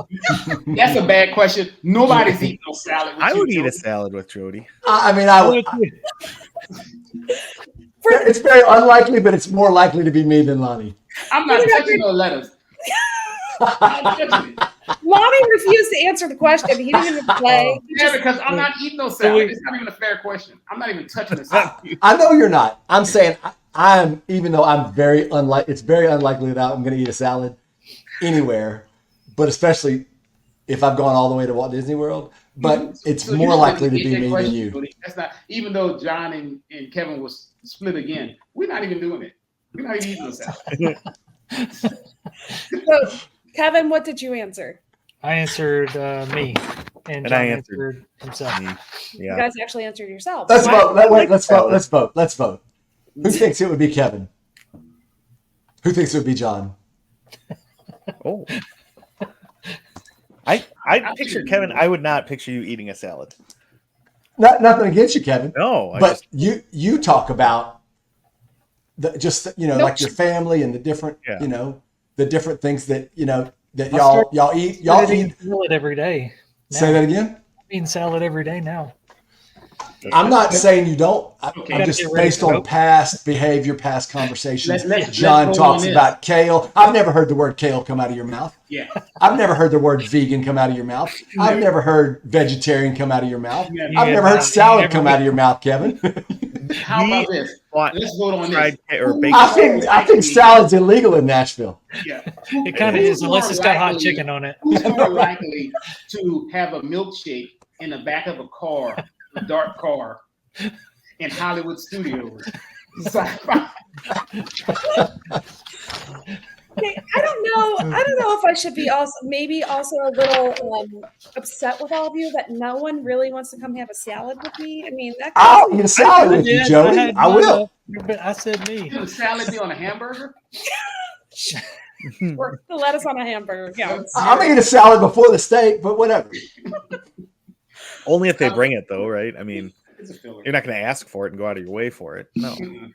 that's a bad question. Nobody's eating no salad with I you, would eat Joe. a salad with Jody. I mean, I would. It's very unlikely, but it's more likely to be me than Lonnie. I'm not touching no letters. I'm not touching it. Lonnie refused to answer the question. He didn't even play. He Yeah, just- because I'm not eating no salad. It's not even a fair question. I'm not even touching the salad. I know you're not. I'm saying I'm, even though I'm very unlikely, it's very unlikely that I'm going to eat a salad anywhere, but especially if I've gone all the way to Walt Disney World. But it's So you more shouldn't likely to get be that me than question, you. Jody. That's not, even though John and Kevin was split again, we're not even doing it. We're not even eating no salad. So, Kevin, what did you answer? I answered me, and John I answered himself. You Yeah. guys actually answered yourself. Let's Why- vote. Let's vote. Let's vote. Let's vote. Who thinks it would be Kevin? Who thinks it would be John? Oh. I pictured Kevin. I would not picture you eating a salad. Nothing against you, Kevin. No, But you talk about Nope. like your family and the different Yeah. the different things that that I'll y'all eat. I'm Y'all eating eat. salad every day. Say that again. Eating salad every day now. I'm not saying you don't. Okay. I'm Gotta just get ready based to on go. past behavior, past conversations. Let's John vote talks on this. about kale. I've never heard the word kale come out of your mouth. Yeah. I've never heard the word vegan come out of your mouth. I've never heard vegetarian come out of your mouth. Yeah. I've Yeah, never heard you salad never come would. out of your mouth, Kevin. How about this? want Let's vote on fried this. or bacon. I think salad's illegal in Nashville. Yeah. It kind of Who's is, unless more it's got hot likely- chicken on it. Who's more likely to have a milkshake in the back of a car, a dark car, in Hollywood studios? Okay, I don't know if I should be also a little upset with all of you that no one really wants to come have a salad with me. I mean, that I'll eat a salad with you, Yeah, Jody. had I mine will. up, but I said me. Should a salad be on a hamburger? or the lettuce on a hamburger counts. I'm gonna eat a salad before the steak, but whatever. Only if they bring it, though, right? I mean, It's a filler. You're not going to ask for it and go out of your way for it. No. Mm-mm.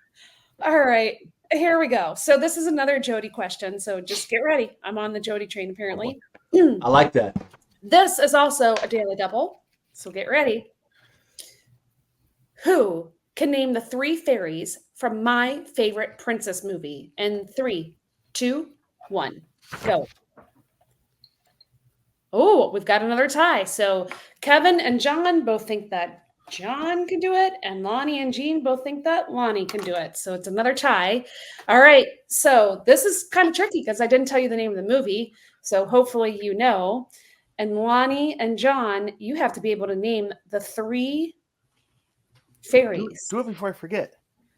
All right, here we go. So this is another Jody question. So just get ready. I'm on the Jody train apparently. I like that. This is also a daily double. So get ready. Who can name the 3 fairies from my favorite princess movie? In 3, 2, 1, go. Oh, we've got another tie. So Kevin and John both think that John can do it, and Lonnie and Jean both think that Lonnie can do it. So it's another tie. All right. So this is kind of tricky because I didn't tell you the name of the movie. So hopefully you know. And Lonnie and John, you have to be able to name the 3 fairies. Do it before I forget.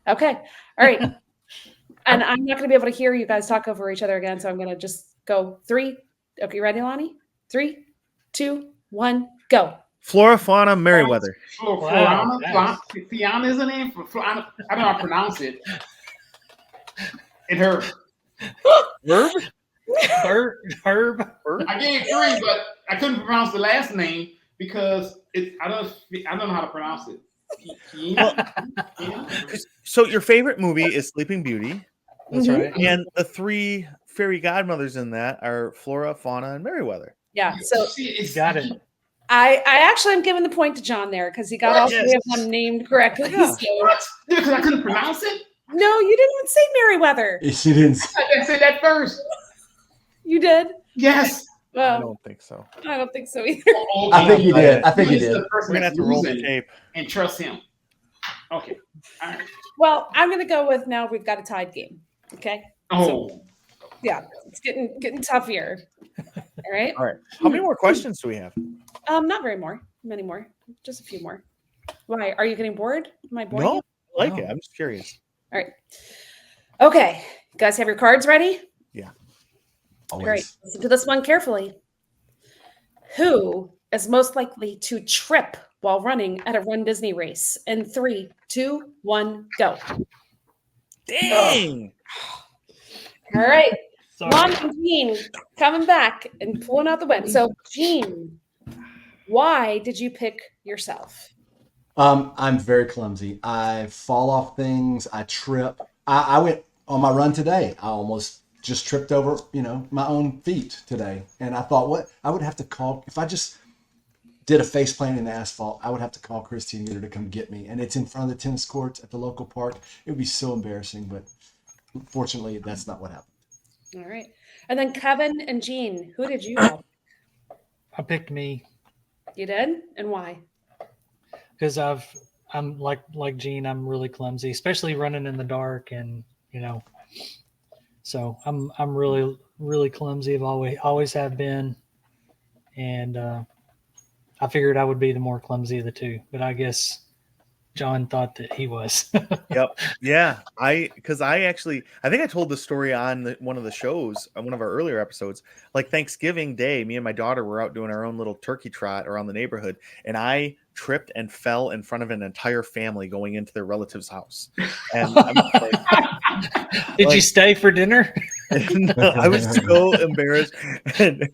Okay. All right. And I'm not going to be able to hear you guys talk over each other again. So I'm going to just go 3. Okay. Ready, Lonnie? 3, 2, 1, go. Flora, Fauna, Merriweather. Wow, Fiona is her name. I don't know how to pronounce it. And her. Herb? Herb. I gave 3, but I couldn't pronounce the last name because I don't know how to pronounce it. So your favorite movie is Sleeping Beauty, That's Mhm. right. and the 3 fairy godmothers in that are Flora, Fauna, and Merriweather. Yeah. So Got it. I actually am giving the point to John there because he got all Yes. 3 of them named correctly. Yeah. So, What? Because I couldn't pronounce it? no, you didn't even say Merriweather. She didn't. I didn't say that first. You did? Yes. I Well, don't think so. I don't think so either. I think you did. I think you He's did. the person We're gonna have that's to roll the losing tape. and trust him. Okay. All right. Well, I'm going to go with now we've got a tied game. Okay. Oh. Yeah. It's getting tough here. All right. All right. How many more questions do we have? Not many more. Just a few more. Why? Are you getting bored? Am I bored? No, I like No. it. I'm just curious. All right. Okay. You guys have your cards ready? Always. Great. Listen to this one carefully. Who is most likely to trip while running at a Run Disney race? In 3, 2, 1, go. Dang. All right. Sorry. Mom and Jean coming back and pulling out the win. So, Jean, why did you pick yourself? I'm very clumsy. I fall off things. I trip. I went on my run today. I almost just tripped over, my own feet today. And I thought, what? I would have to call, if I just did a face plant in the asphalt, I would have to call Christy and get her to come get me. And it's in front of the tennis courts at the local park. It would be so embarrassing, but fortunately, that's not what happened. All right. And then Kevin and Jean, who did you have? I picked me You did? And why? because I'm like Gene. I'm really clumsy, especially running in the dark, and so I'm really clumsy. I've always have been, and I figured I would be the more clumsy of the 2, but I guess John thought that he was. Yep. Yeah. Because I think I told the story on one of the shows, on one of our earlier episodes. Like Thanksgiving Day, me and my daughter were out doing our own little turkey trot around the neighborhood, and I tripped and fell in front of an entire family going into their relative's house. And I'm like, Did you stay for dinner? no, I was so embarrassed. And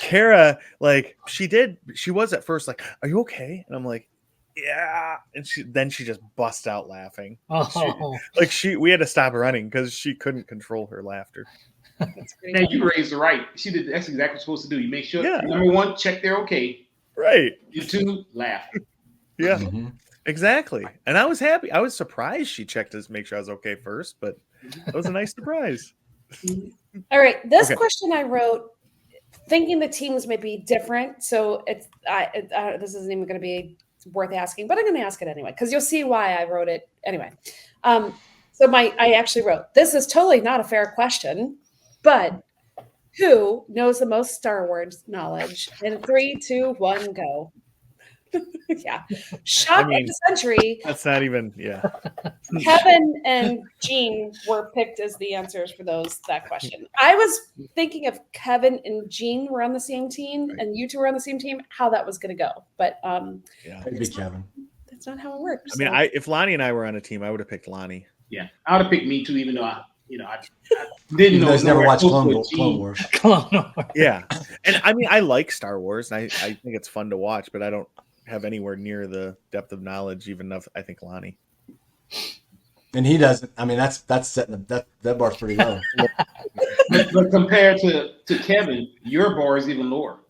Kara, she was at first like, "Are you okay?" And I'm like, "Yeah." And she just bust out laughing. Oh, We had to stop running because she couldn't control her laughter. That's great. Now you raised the right. That's exactly what you're supposed to do. You make sure, Yeah. number 1, check they're okay. Right. You 2, laugh. Yeah, Mhm. exactly. And I was happy. I was surprised she checked to make sure I was okay first, but that was a nice surprise. All right. This Okay. question I wrote thinking the teams may be different. So this isn't even going to be worth asking, but I'm going to ask it anyway because you'll see why I wrote it anyway. So I actually wrote, this is totally not a fair question, but who knows the most Star Wars knowledge? In 3, 2, 1, go. Yeah. Shot I mean- of the century. That's not even, yeah. Kevin and Jean were picked as the answers for that question. I was thinking if Kevin and Jean were on the same team and you 2 were on the same team, how that was going to go. But Yeah. Maybe Kevin. that's not how it works. I mean, so. if Lonnie and I were on a team, I would have picked Lonnie. Yeah. I would have picked me too, even though I didn't Even know. though he's never watched Clone Clone Wars. Clone Wars. Yeah. And I mean, I like Star Wars and I think it's fun to watch, but I don't have anywhere near the depth of knowledge even of I think Lonnie. And he doesn't. I mean, that's setting that bar's pretty low. But compared to Kevin, your bar is even lower.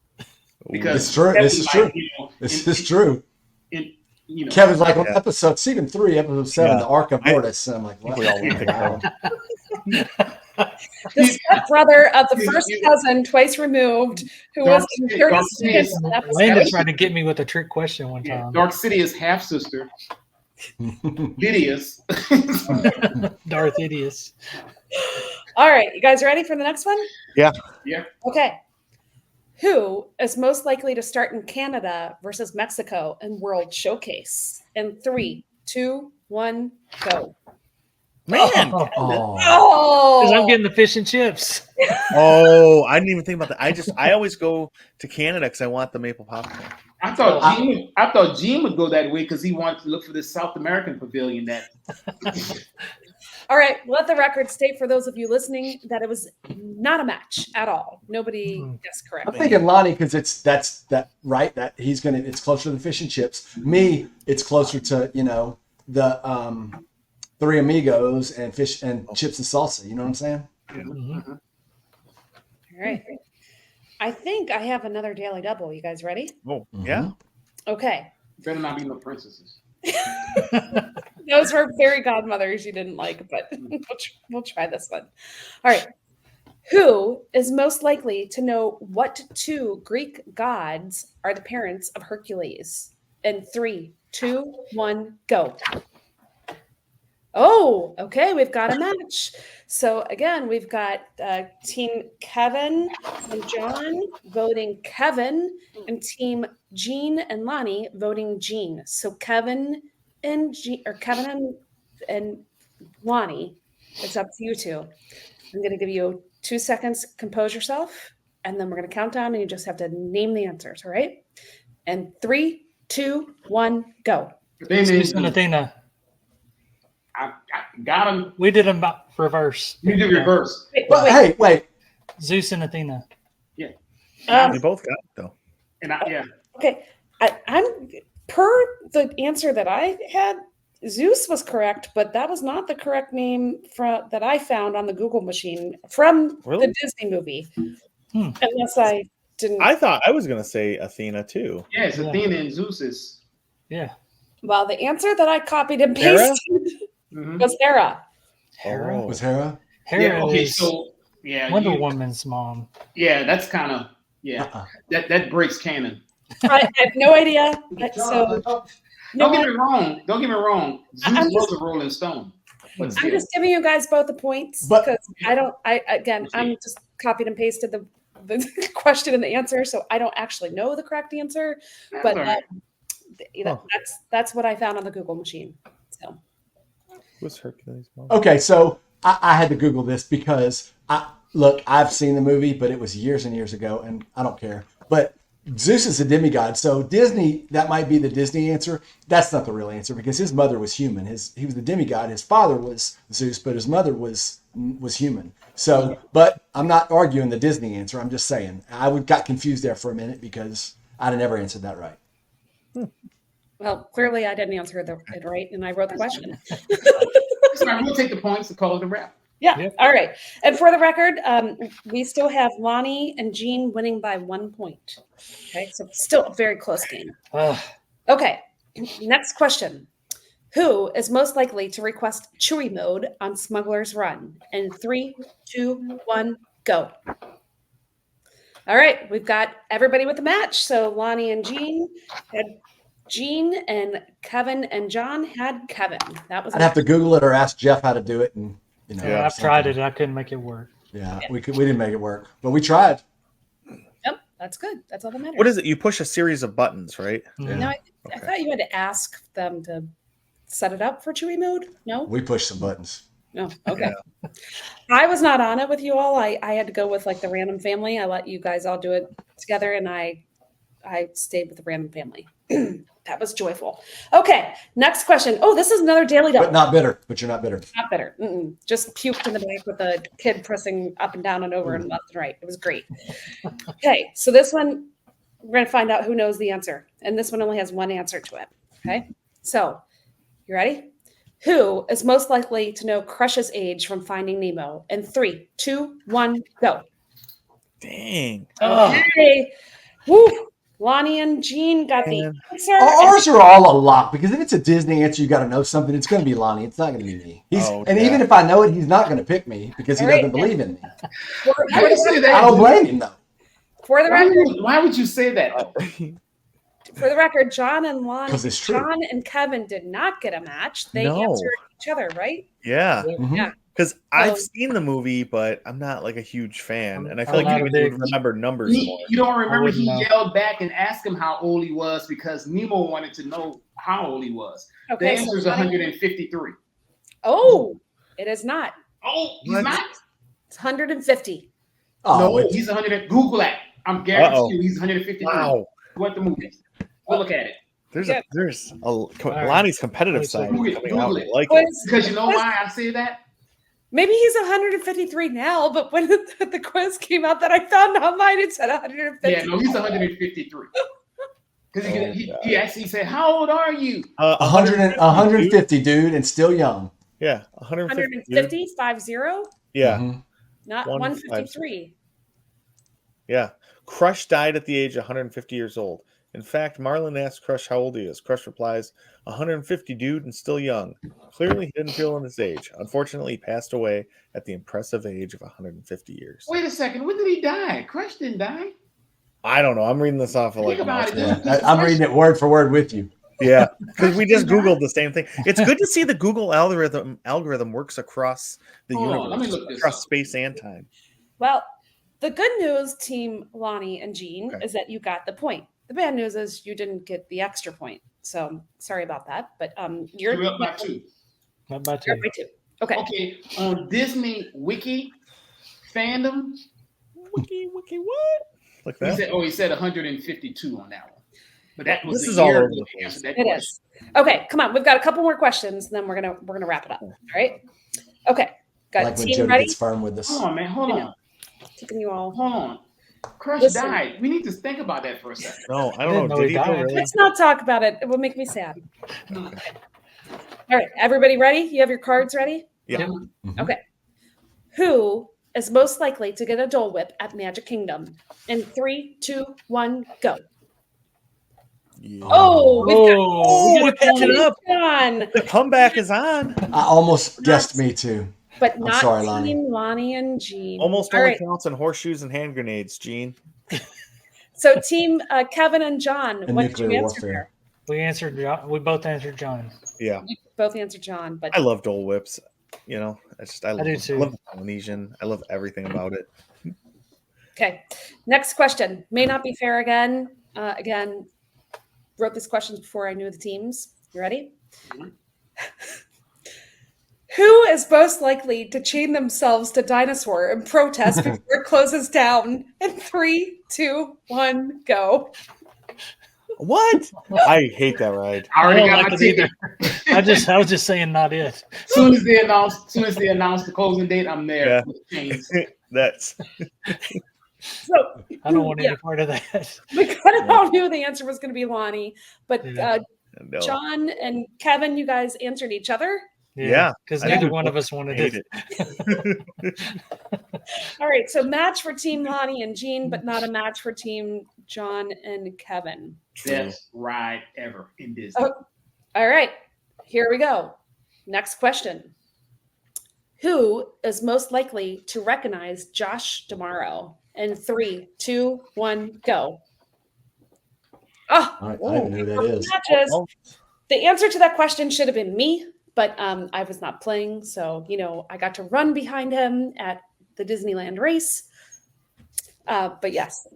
Because It's true. Kevin's This is like, true. you know, This is true. you know, Kevin's like on Yeah. episode season 3, episode 7, Yeah. the Ark of Mortis. And I'm like, I think what? we all would pick Wow. that. The stepbrother of the You- first you- cousin, twice removed, who Dark was in City- 30 Dark City seconds is- of an episode. Landon tried to get me with a trick question one yeah, time. Dark City is half sister. Lydia's. Darth Idius. All right, you guys ready for the next one? Yeah. Yeah. Okay. Who is most likely to start in Canada versus Mexico in World Showcase? In 3, 2, 1, go. Man. Because Oh. Oh, I'm getting the fish and chips. Oh, I didn't even think about that. I always go to Canada because I want the maple popcorn. I thought Gene would go that way because he wanted to look for this South American pavilion that all right. Let the record state for those of you listening that it was not a match at all. Nobody guessed I'm correctly. thinking Lonnie because that's right. That he's gonna. It's closer to the fish and chips. Me, it's closer to the Three Amigos and fish and chips and salsa. You know what I'm saying? Mhm. All right. I think I have another daily double. You guys ready? Oh, yeah. Okay. better not be no princesses. Those were fairy godmothers you didn't like, but we'll try this one. All right. Who is most likely to know what two Greek gods are the parents of Hercules? In 3, 2, 1, go. Oh, okay. We've got a match. So again, we've got Team Kevin and John voting Kevin, and Team Jean and Lonnie voting Jean. So Kevin and Lonnie, it's up to you two. I'm going to give you 2 seconds. Compose yourself, and then we're going to count down, and you just have to name the answers. All right? And 3, 2, 1, go. Zeus and Athena. I got him. We did them about reverse. You did reverse. Wait. Zeus and Athena. We Um, both got it though. And yeah. okay, I'm per the answer that I had. Zeus was correct, but that was not the correct name that I found on the Google machine from Really? the Disney movie. Hmm. Unless I didn't. I thought I was gonna say Athena too. Yeah, it's Yeah. Athena and Zeus is. Yeah. Well, the answer that I copied and Hera? pasted Mhm. was Hera. Hera. Oh. Was Hera? Hera Yeah, okay, is so yeah, Wonder Woman's mom. Yeah, that's kind of Uh-uh. that breaks canon. I have no idea. So Don't get me wrong. Don't get me wrong. Zeus I'm was just- a Rolling Stone. But I'm still. just giving you guys both the points But- because I'm just copied and pasted the question and the answer, so I don't actually know the correct answer. That's But all right. that's what I found on the Google machine. So Who's Hercules' mom? Okay, so I had to Google this because I've seen the movie, but it was years and years ago, and I don't care. But Zeus is a demigod, so Disney, that might be the Disney answer. That's not the real answer because his mother was human. He was the demigod. His father was Zeus, but his mother was human. So, but I'm not arguing the Disney answer. I'm just saying got confused there for a minute because I'd have never answered that right. well, clearly I didn't answer it right, and I wrote the question. It's all right, we'll take the points to call it a wrap. Yeah. Yep. All right. And for the record, we still have Lonnie and Jean winning by 1 point. Okay. So still a very close game. Okay. Next question. Who is most likely to request Chewy mode on Smuggler's Run? In 3, 2, 1, go. All right. We've got everybody with the match. So Lonnie and Jean had Jean, and Kevin and John had Kevin. That was I'd have to Google it or ask Jeff how to do it, and Yeah, I've tried it. I couldn't make it work. Yeah, we didn't make it work, but we tried. Yep. That's good. That's all that matters. What is it? You push a series of buttons, right? Mhm. No, I Okay. thought you had to ask them to set it up for Chewy mode. No? We pushed some buttons. No. Okay. I was not on it with you all. I had to go with like the random family. I let you guys all do it together, and I stayed with the random family. That was joyful. Okay. Next question. Oh, this is another daily double. But not bitter. But you're not bitter. Not better. Mm-mm. Just puked in the back with a kid pressing up and down and over and left and right. It was great. Okay, so this one, we're going to find out who knows the answer. And this one only has one answer to it. Okay. So, you ready? Who is most likely to know Crush's age from Finding Nemo? In 3, 2, 1, go. Dang. Okay. Woo. Lonnie and Jean got the Man. answer. Ours are all a lock because if it's a Disney answer, you got to know something. It's going to be Lonnie. It's not going to be me. And even if I know it, he's not going to pick me because he All right. doesn't believe in me. How would you say that? I don't blame him though. For the record, Why would you say that? for the record, John and Lonnie, 'Cause it's true. John and Kevin did not get a match. They No. answered each other, right? Yeah. Mhm. Yeah. Because I've Oh. seen the movie, but I'm not like a huge fan. And I feel I'm like not you a big- would remember numbers more. You don't remember wouldn't he know. yelled back and asked him how old he was because Nemo wanted to know how old he was. The Okay. So answer is Lonnie- 153. Oh, it is not. Oh, he's What? not? It's 150. Oh, No, wait. he's 100. Google that. I'm guaranteeing Uh-oh. you he's 153. Wow. What the movies? We'll look at it. There's Yeah. a Lonnie's competitive Let's side Google it, coming out. Google I it. like it. Quiz. Because you know Quiz. why I say that? Maybe he's 153 now, but when the quiz came out that I found online, it said 150. Yeah, no, he's 153. Because Oh, he actually said, "How old are you?" 150, dude, and still young. Yeah, 150. 150, 50, Yeah, Mhm. not 150. 153. yeah. Crush died at the age of 150 years old. In fact, Marlon asks Crush how old he is. Crush replies, 150, dude, and still young. Clearly, he didn't feel in his age. Unfortunately, he passed away at the impressive age of 150 years. Wait a second. When did he die? Crush didn't die. I don't know. I'm reading this off of like Think about it, mouse. dude. Yeah, I'm reading it word for word with you. Yeah, because we just Googled the same thing. It's good to see the Google algorithm works across the Hold on, universe, let me look this across up. space and time. Well, the good news, Team Lonnie and Jean, Okay. is that you got the point. The bad news is you didn't get the extra point. So sorry about that. But you're You're up by 2. Not about you're to. up by 2. Okay. Okay, on Disney Wiki fandom, Wiki, what? Like he that? said 152 on that one. But that was This the is all year over the he answered place. that It question. is. Okay, come on. We've got a couple more questions, and then we're gonna wrap it up. All right. Okay. Got Like when team Jody ready? gets firm with us. Hold on, man. Hold on. Keeping you all. Hold on. Crush Listen. died. We need to think about that for a second. No, I I didn't don't know. know Did he he though, died. really? Let's not talk about it. It will make me sad. All right, everybody ready? You have your cards ready? Yeah. Mhm. Okay. Who is most likely to get a Dole Whip at Magic Kingdom? In 3, 2, 1, go. Yeah. Oh, we've got Oh, we're catching up. John, The comeback is on. I almost guessed me too. but not sorry, Lonnie. Team Lonnie and Jean. Almost All only right. counts on horseshoes and hand grenades, Gene. So Team Kevin and John, And what did you nuclear answer warfare. We answered. We both answered John. Yeah, there? You both answered John, but I love Dole Whips. You know, I love, do too. I love the Polynesian. I love everything about it. okay. Next question. May not be fair again. Again, wrote these questions before I knew the teams. You ready? Mhm. Who is most likely to chain themselves to dinosaur in protest before it closes down? In 3, 2, 1, go. What? I hate that ride. I already I don't got like my it ticket. I was just saying not it. Soon as they announce the closing date, I'm there. Yeah. With the chains. That's So I don't want Yeah. any part of that. we kind of all knew the answer was going to be Lonnie, but Yeah. no. John and Kevin, you guys answered each other. Yeah, because I neither think one of us wanted hate it. it. All right, so match for Team Lonnie and Jean, but not a match for Team John and Kevin. Best ride ever in Disney. Oh. All right, here we go. Next question. Who is most likely to recognize Josh tomorrow? In 3, 2, 1, go. Oh, I don't even know who that is. matches. Oh, The answer to that question should have been me, but I was not playing. So, I got to run behind him at the Disneyland race. But yes,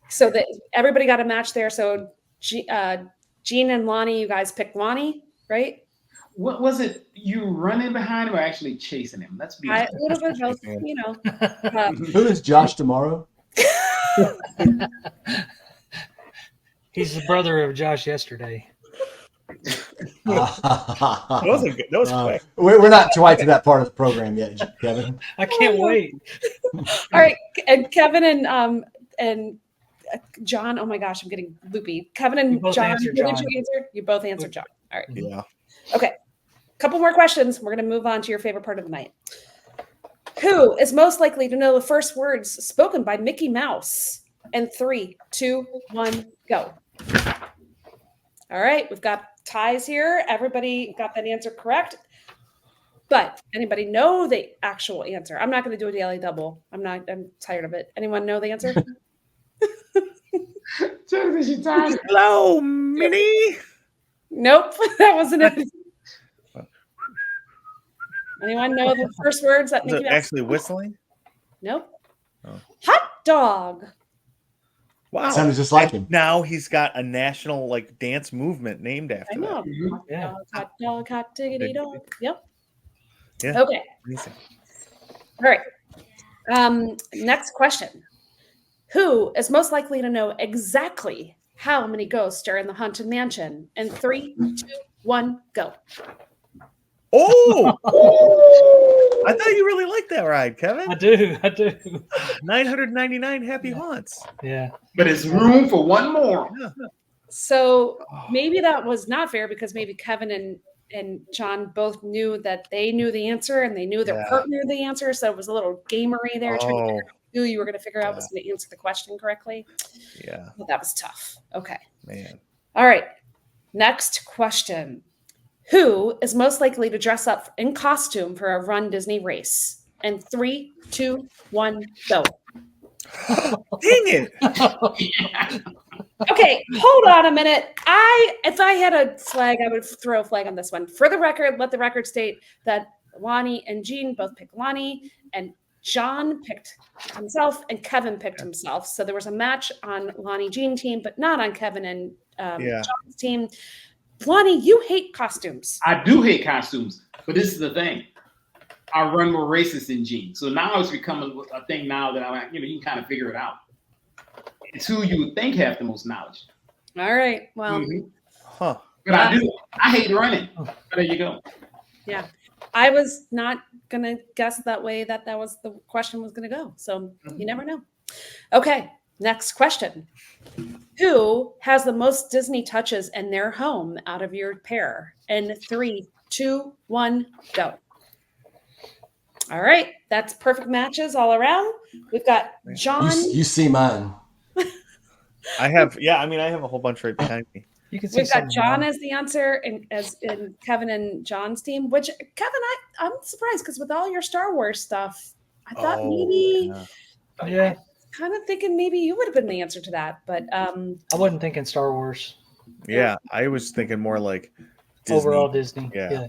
so that everybody got a match there. So Jean and Lonnie, you guys picked Lonnie, right? What was it? You running behind him or actually chasing him? Let's be A honest. little bit of both, Who is Josh tomorrow? He's the brother of Josh yesterday. that was good. That was quick. We're not quite to that part of the program yet, Kevin. I can't wait. All right, and Kevin and John. Oh my gosh, I'm getting loopy. Kevin You and both John. answered Who did John. you answer? You both answered John. All right. Yeah. Okay. Couple more questions. We're going to move on to your favorite part of the night. Who is most likely to know the first words spoken by Mickey Mouse? And 3, 2, 1, go. All right. We've got ties here. Everybody got that answer correct. But anybody know the actual answer? I'm not going to do a daily double. I'm tired of it. Anyone know the answer? Hello, Minnie. Nope. That wasn't it. Anyone know the first words that Is Mickey it Mouse? actually whistling? Nope. Oh. Hot dog. Wow. Sounded just like him. Now he's got a national like dance movement named after I know. Mhm. Yeah. Hot dog, hot diggity dog. Yep. Yeah. Okay. that. Amazing. All right. Next question. Who is most likely to know exactly how many ghosts are in the Haunted Mansion? And 3, 2, 1, go. Oh, I thought you really liked that ride, I Kevin. do. 999 happy haunts. Yeah. But it's room for one more. So maybe that was not fair because maybe Kevin and John both knew that they knew the answer and they knew their Yeah. partner knew the answer. So it was a little gamery there trying to Oh, figure out who you were going to figure out was Yeah. going to answer the question correctly. yeah, Well, that was tough. Okay. man. All right. Next question. Who is most likely to dress up in costume for a Run Disney race? And 3, 2, 1, go. Dang it. Okay, hold on a minute. If I had a flag, I would throw a flag on this one. For the record, let the record state that Lonnie and Jean both picked Lonnie, and John picked himself, and Kevin picked himself. So there was a match on Lonnie Jean team, but not on Kevin and Yeah. John's team. Lonnie, you hate costumes. I do hate costumes, but this is the thing. I run more races than Gene. So now it's becoming a thing now that you can kind of figure it out. It's who you would think have the most knowledge. All right. Well, Mhm. Huh. But I do. I hate running. But there you go. I was not going to guess that way that was the question was going to go. So you never know. Okay. Next question. Who has the most Disney touches in their home out of your pair? And 3, 2, 1, go. All right. That's perfect matches all around. We've got John. You see mine. I have a whole bunch right behind me. You can see We've got some John now. as the answer, and as in Kevin and John's team. Which Kevin, I'm surprised because with all your Star Wars stuff, I thought maybe yeah. Yeah. kind of thinking maybe you would have been the answer to that. But I wasn't thinking Star Wars. Yeah, I was thinking more like Disney. Overall Disney. Yeah.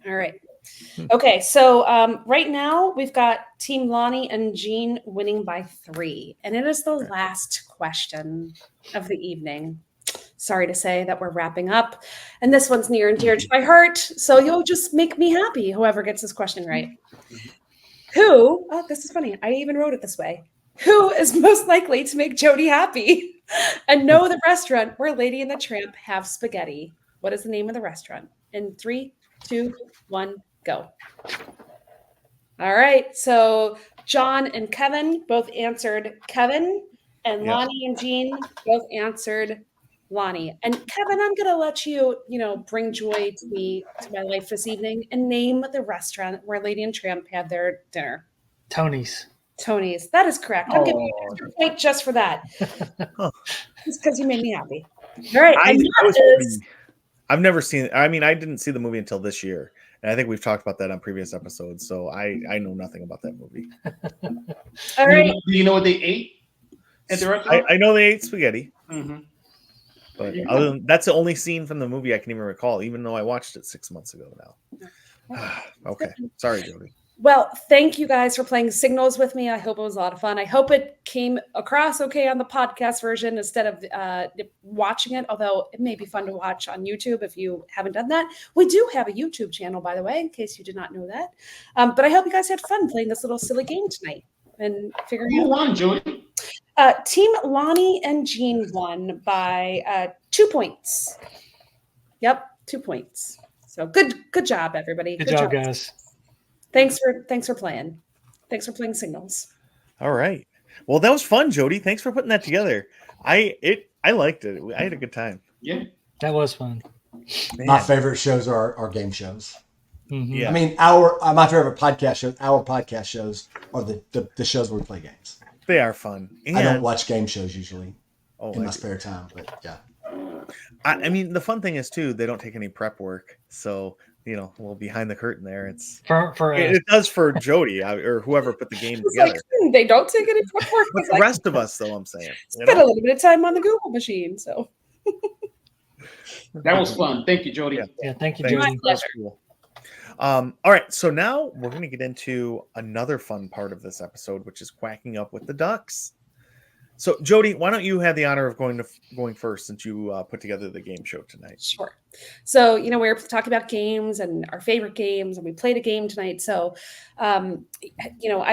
all right. Okay, so right now we've got Team Lonnie and Jean winning by 3, and it is the last question of the evening. Sorry to say that we're wrapping up, and this one's near and dear to my heart. So you'll just make me happy, whoever gets this question right. Who? Oh, this is funny. I even wrote it this way. Who is most likely to make Jody happy and know the restaurant where Lady and the Tramp have spaghetti? What is the name of the restaurant? In 3, 2, 1, go. All right. So John and Kevin both answered Kevin, and Yeah. Lonnie and Jean both answered Lonnie. And Kevin, I'm going to let you, bring joy to my life this evening and name the restaurant where Lady and Tramp had their dinner. Tony's. Tony's. That is correct. I'm giving you an extra point just for that. Huh. Just because you made me happy. All right. I and was that is- I've never seen. I mean, I didn't see the movie until this year, and I think we've talked about that on previous episodes. So I know nothing about that movie. all right. Do you know what they ate at the restaurant? I know they ate spaghetti, Mhm. but Yeah. other than that's the only scene from the movie I can even recall, even though I watched it 6 months ago now. Okay, sorry, Jody. Well, thank you guys for playing Signals with me. I hope it was a lot of fun. I hope it came across okay on the podcast version instead of watching it, although it may be fun to watch on YouTube if you haven't done that. We do have a YouTube channel, by the way, in case you did not know that. But I hope you guys had fun playing this little silly game tonight and figuring Who out. won, Jody? Team Lonnie and Jean won by 2 points. Yep, 2 points. So good job, everybody. Good job, guys. Thanks for playing. Thanks for playing Signals. All right. Well, that was fun, Jody. Thanks for putting that together. I liked it. I had a good time. Yeah. That was fun. Man. My favorite shows are game shows. Mhm. Yeah. I mean, my favorite podcast shows. Our podcast shows are the shows where we play games. They are fun. And, I don't watch game shows usually oh, in I my do. spare time, but yeah. I mean, the fun thing is too, they don't take any prep work. So, well, behind the curtain there, it's For us. it does for Jody or whoever put the game It's like, together. they don't take any prep work. But It's the like, rest of us, though, I'm saying, spend a little bit of time on the Google machine. So That was fun. Thank you, Jody. Yeah. Yeah, thank you, Thanks. Jody. That was cool. All right, so now we're going to get into another fun part of this episode, which is quacking up with the ducks. So, Jody, why don't you have the honor of going first, since you put together the game show tonight? sure. So, we were talking about games and our favorite games, and we played a game tonight. So, I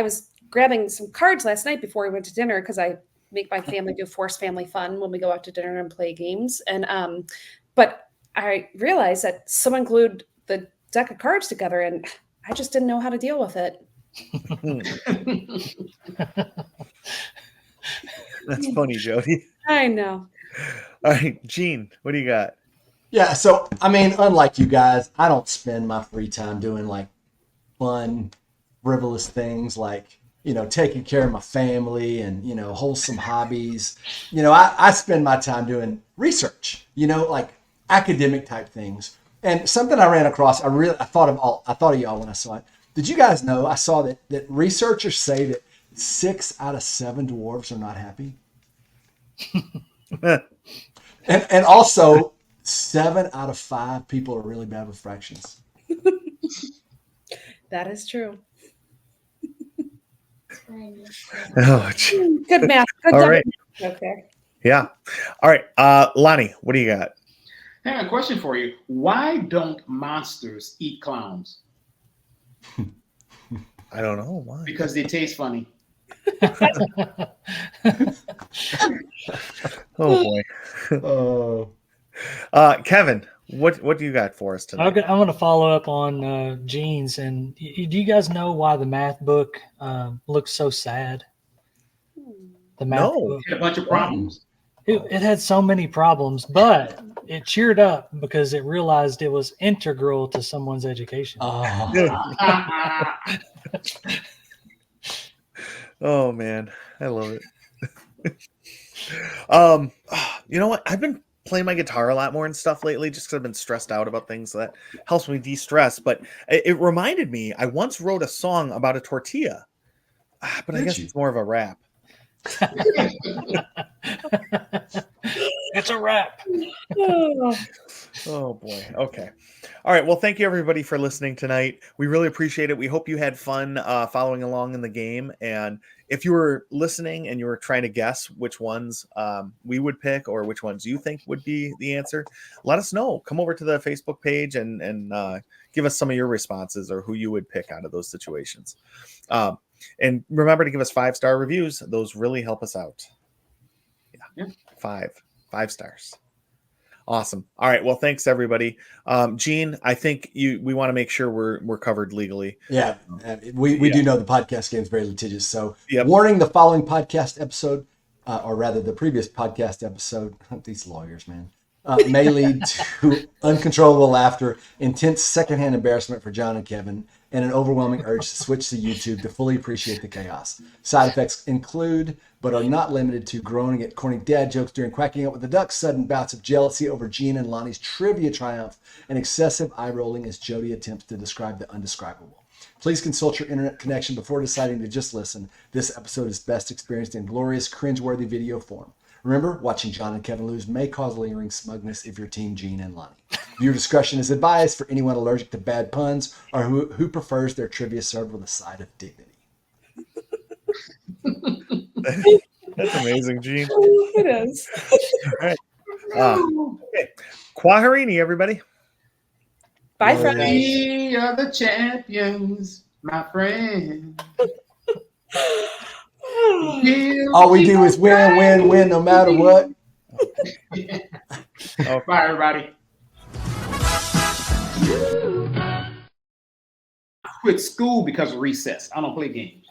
was grabbing some cards last night before we went to dinner because I make my family do forced family fun when we go out to dinner and play games. And but I realized that someone glued the deck of cards together, and I just didn't know how to deal with it. That's funny, Jody. I know. All right, Gene, what do you got? Yeah, so I mean, unlike you guys, I don't spend my free time doing like fun, frivolous things like, taking care of my family and, wholesome hobbies. I spend my time doing research, like academic type things. And something I ran across, I thought of y'all when I saw it. Did you guys know I saw that researchers say that 6 out of 7 dwarves are not happy? And also 7 out of 5 people are really bad with fractions. That is true. Oh, gee. Good math. Good All job. right. Okay. Yeah. All right, Lonnie, what do you got? I have a question for you. Why don't monsters eat clowns? I don't know why. Because they taste funny. Oh boy. Oh. Kevin, what do you got for us tonight? I'm going to follow up on Gene's. And do you guys know why the math book looks so sad? The math No. book. Had a bunch of problems. It had so many problems, but it cheered up because it realized it was integral to someone's education. Oh. Oh man, I love it. You know what? I've been playing my guitar a lot more and stuff lately, just because I've been stressed out about things. So that helps me de-stress. But it reminded me, I once wrote a song about a tortilla, but I guess it's more of a rap. It's a wrap. Oh. Oh boy. Okay. All right. Well, thank you everybody for listening tonight. We really appreciate it. We hope you had fun following along in the game. And if you were listening and you were trying to guess which ones we would pick or which ones you think would be the answer, let us know. Come over to the Facebook page and give us some of your responses or who you would pick out of those situations. And remember to give us 5-star reviews. Those really help us out. Yeah. 5 stars. Awesome. All right. Well, thanks everybody. Gene, I think we want to make sure we're covered legally. Yeah, we do know the podcast game is very litigious. So, Yep. warning: the following podcast episode, or rather, the previous podcast episode, these lawyers, man, may lead to uncontrollable laughter, intense secondhand embarrassment for John and Kevin, and an overwhelming urge to switch to YouTube to fully appreciate the chaos. Side effects include, but are not limited to, groaning at corny dad jokes during Quacking Up with the Ducks, sudden bouts of jealousy over Gene and Lonnie's trivia triumph, and excessive eye rolling as Jody attempts to describe the undescribable. Please consult your internet connection before deciding to just listen. This episode is best experienced in glorious, cringeworthy video form. Remember, watching John and Kevin lose may cause lingering smugness if you're Team Gene and Lonnie. Viewer discretion is advised for anyone allergic to bad puns or who prefers their trivia served with a side of dignity. That's amazing, Gene. It is. All right. Okay. Quaharini, everybody. Bye, Well, friends. We are the champions, my friend. All we do is win, win, win, no matter what. Bye, everybody. Quit school because of recess. I don't play games.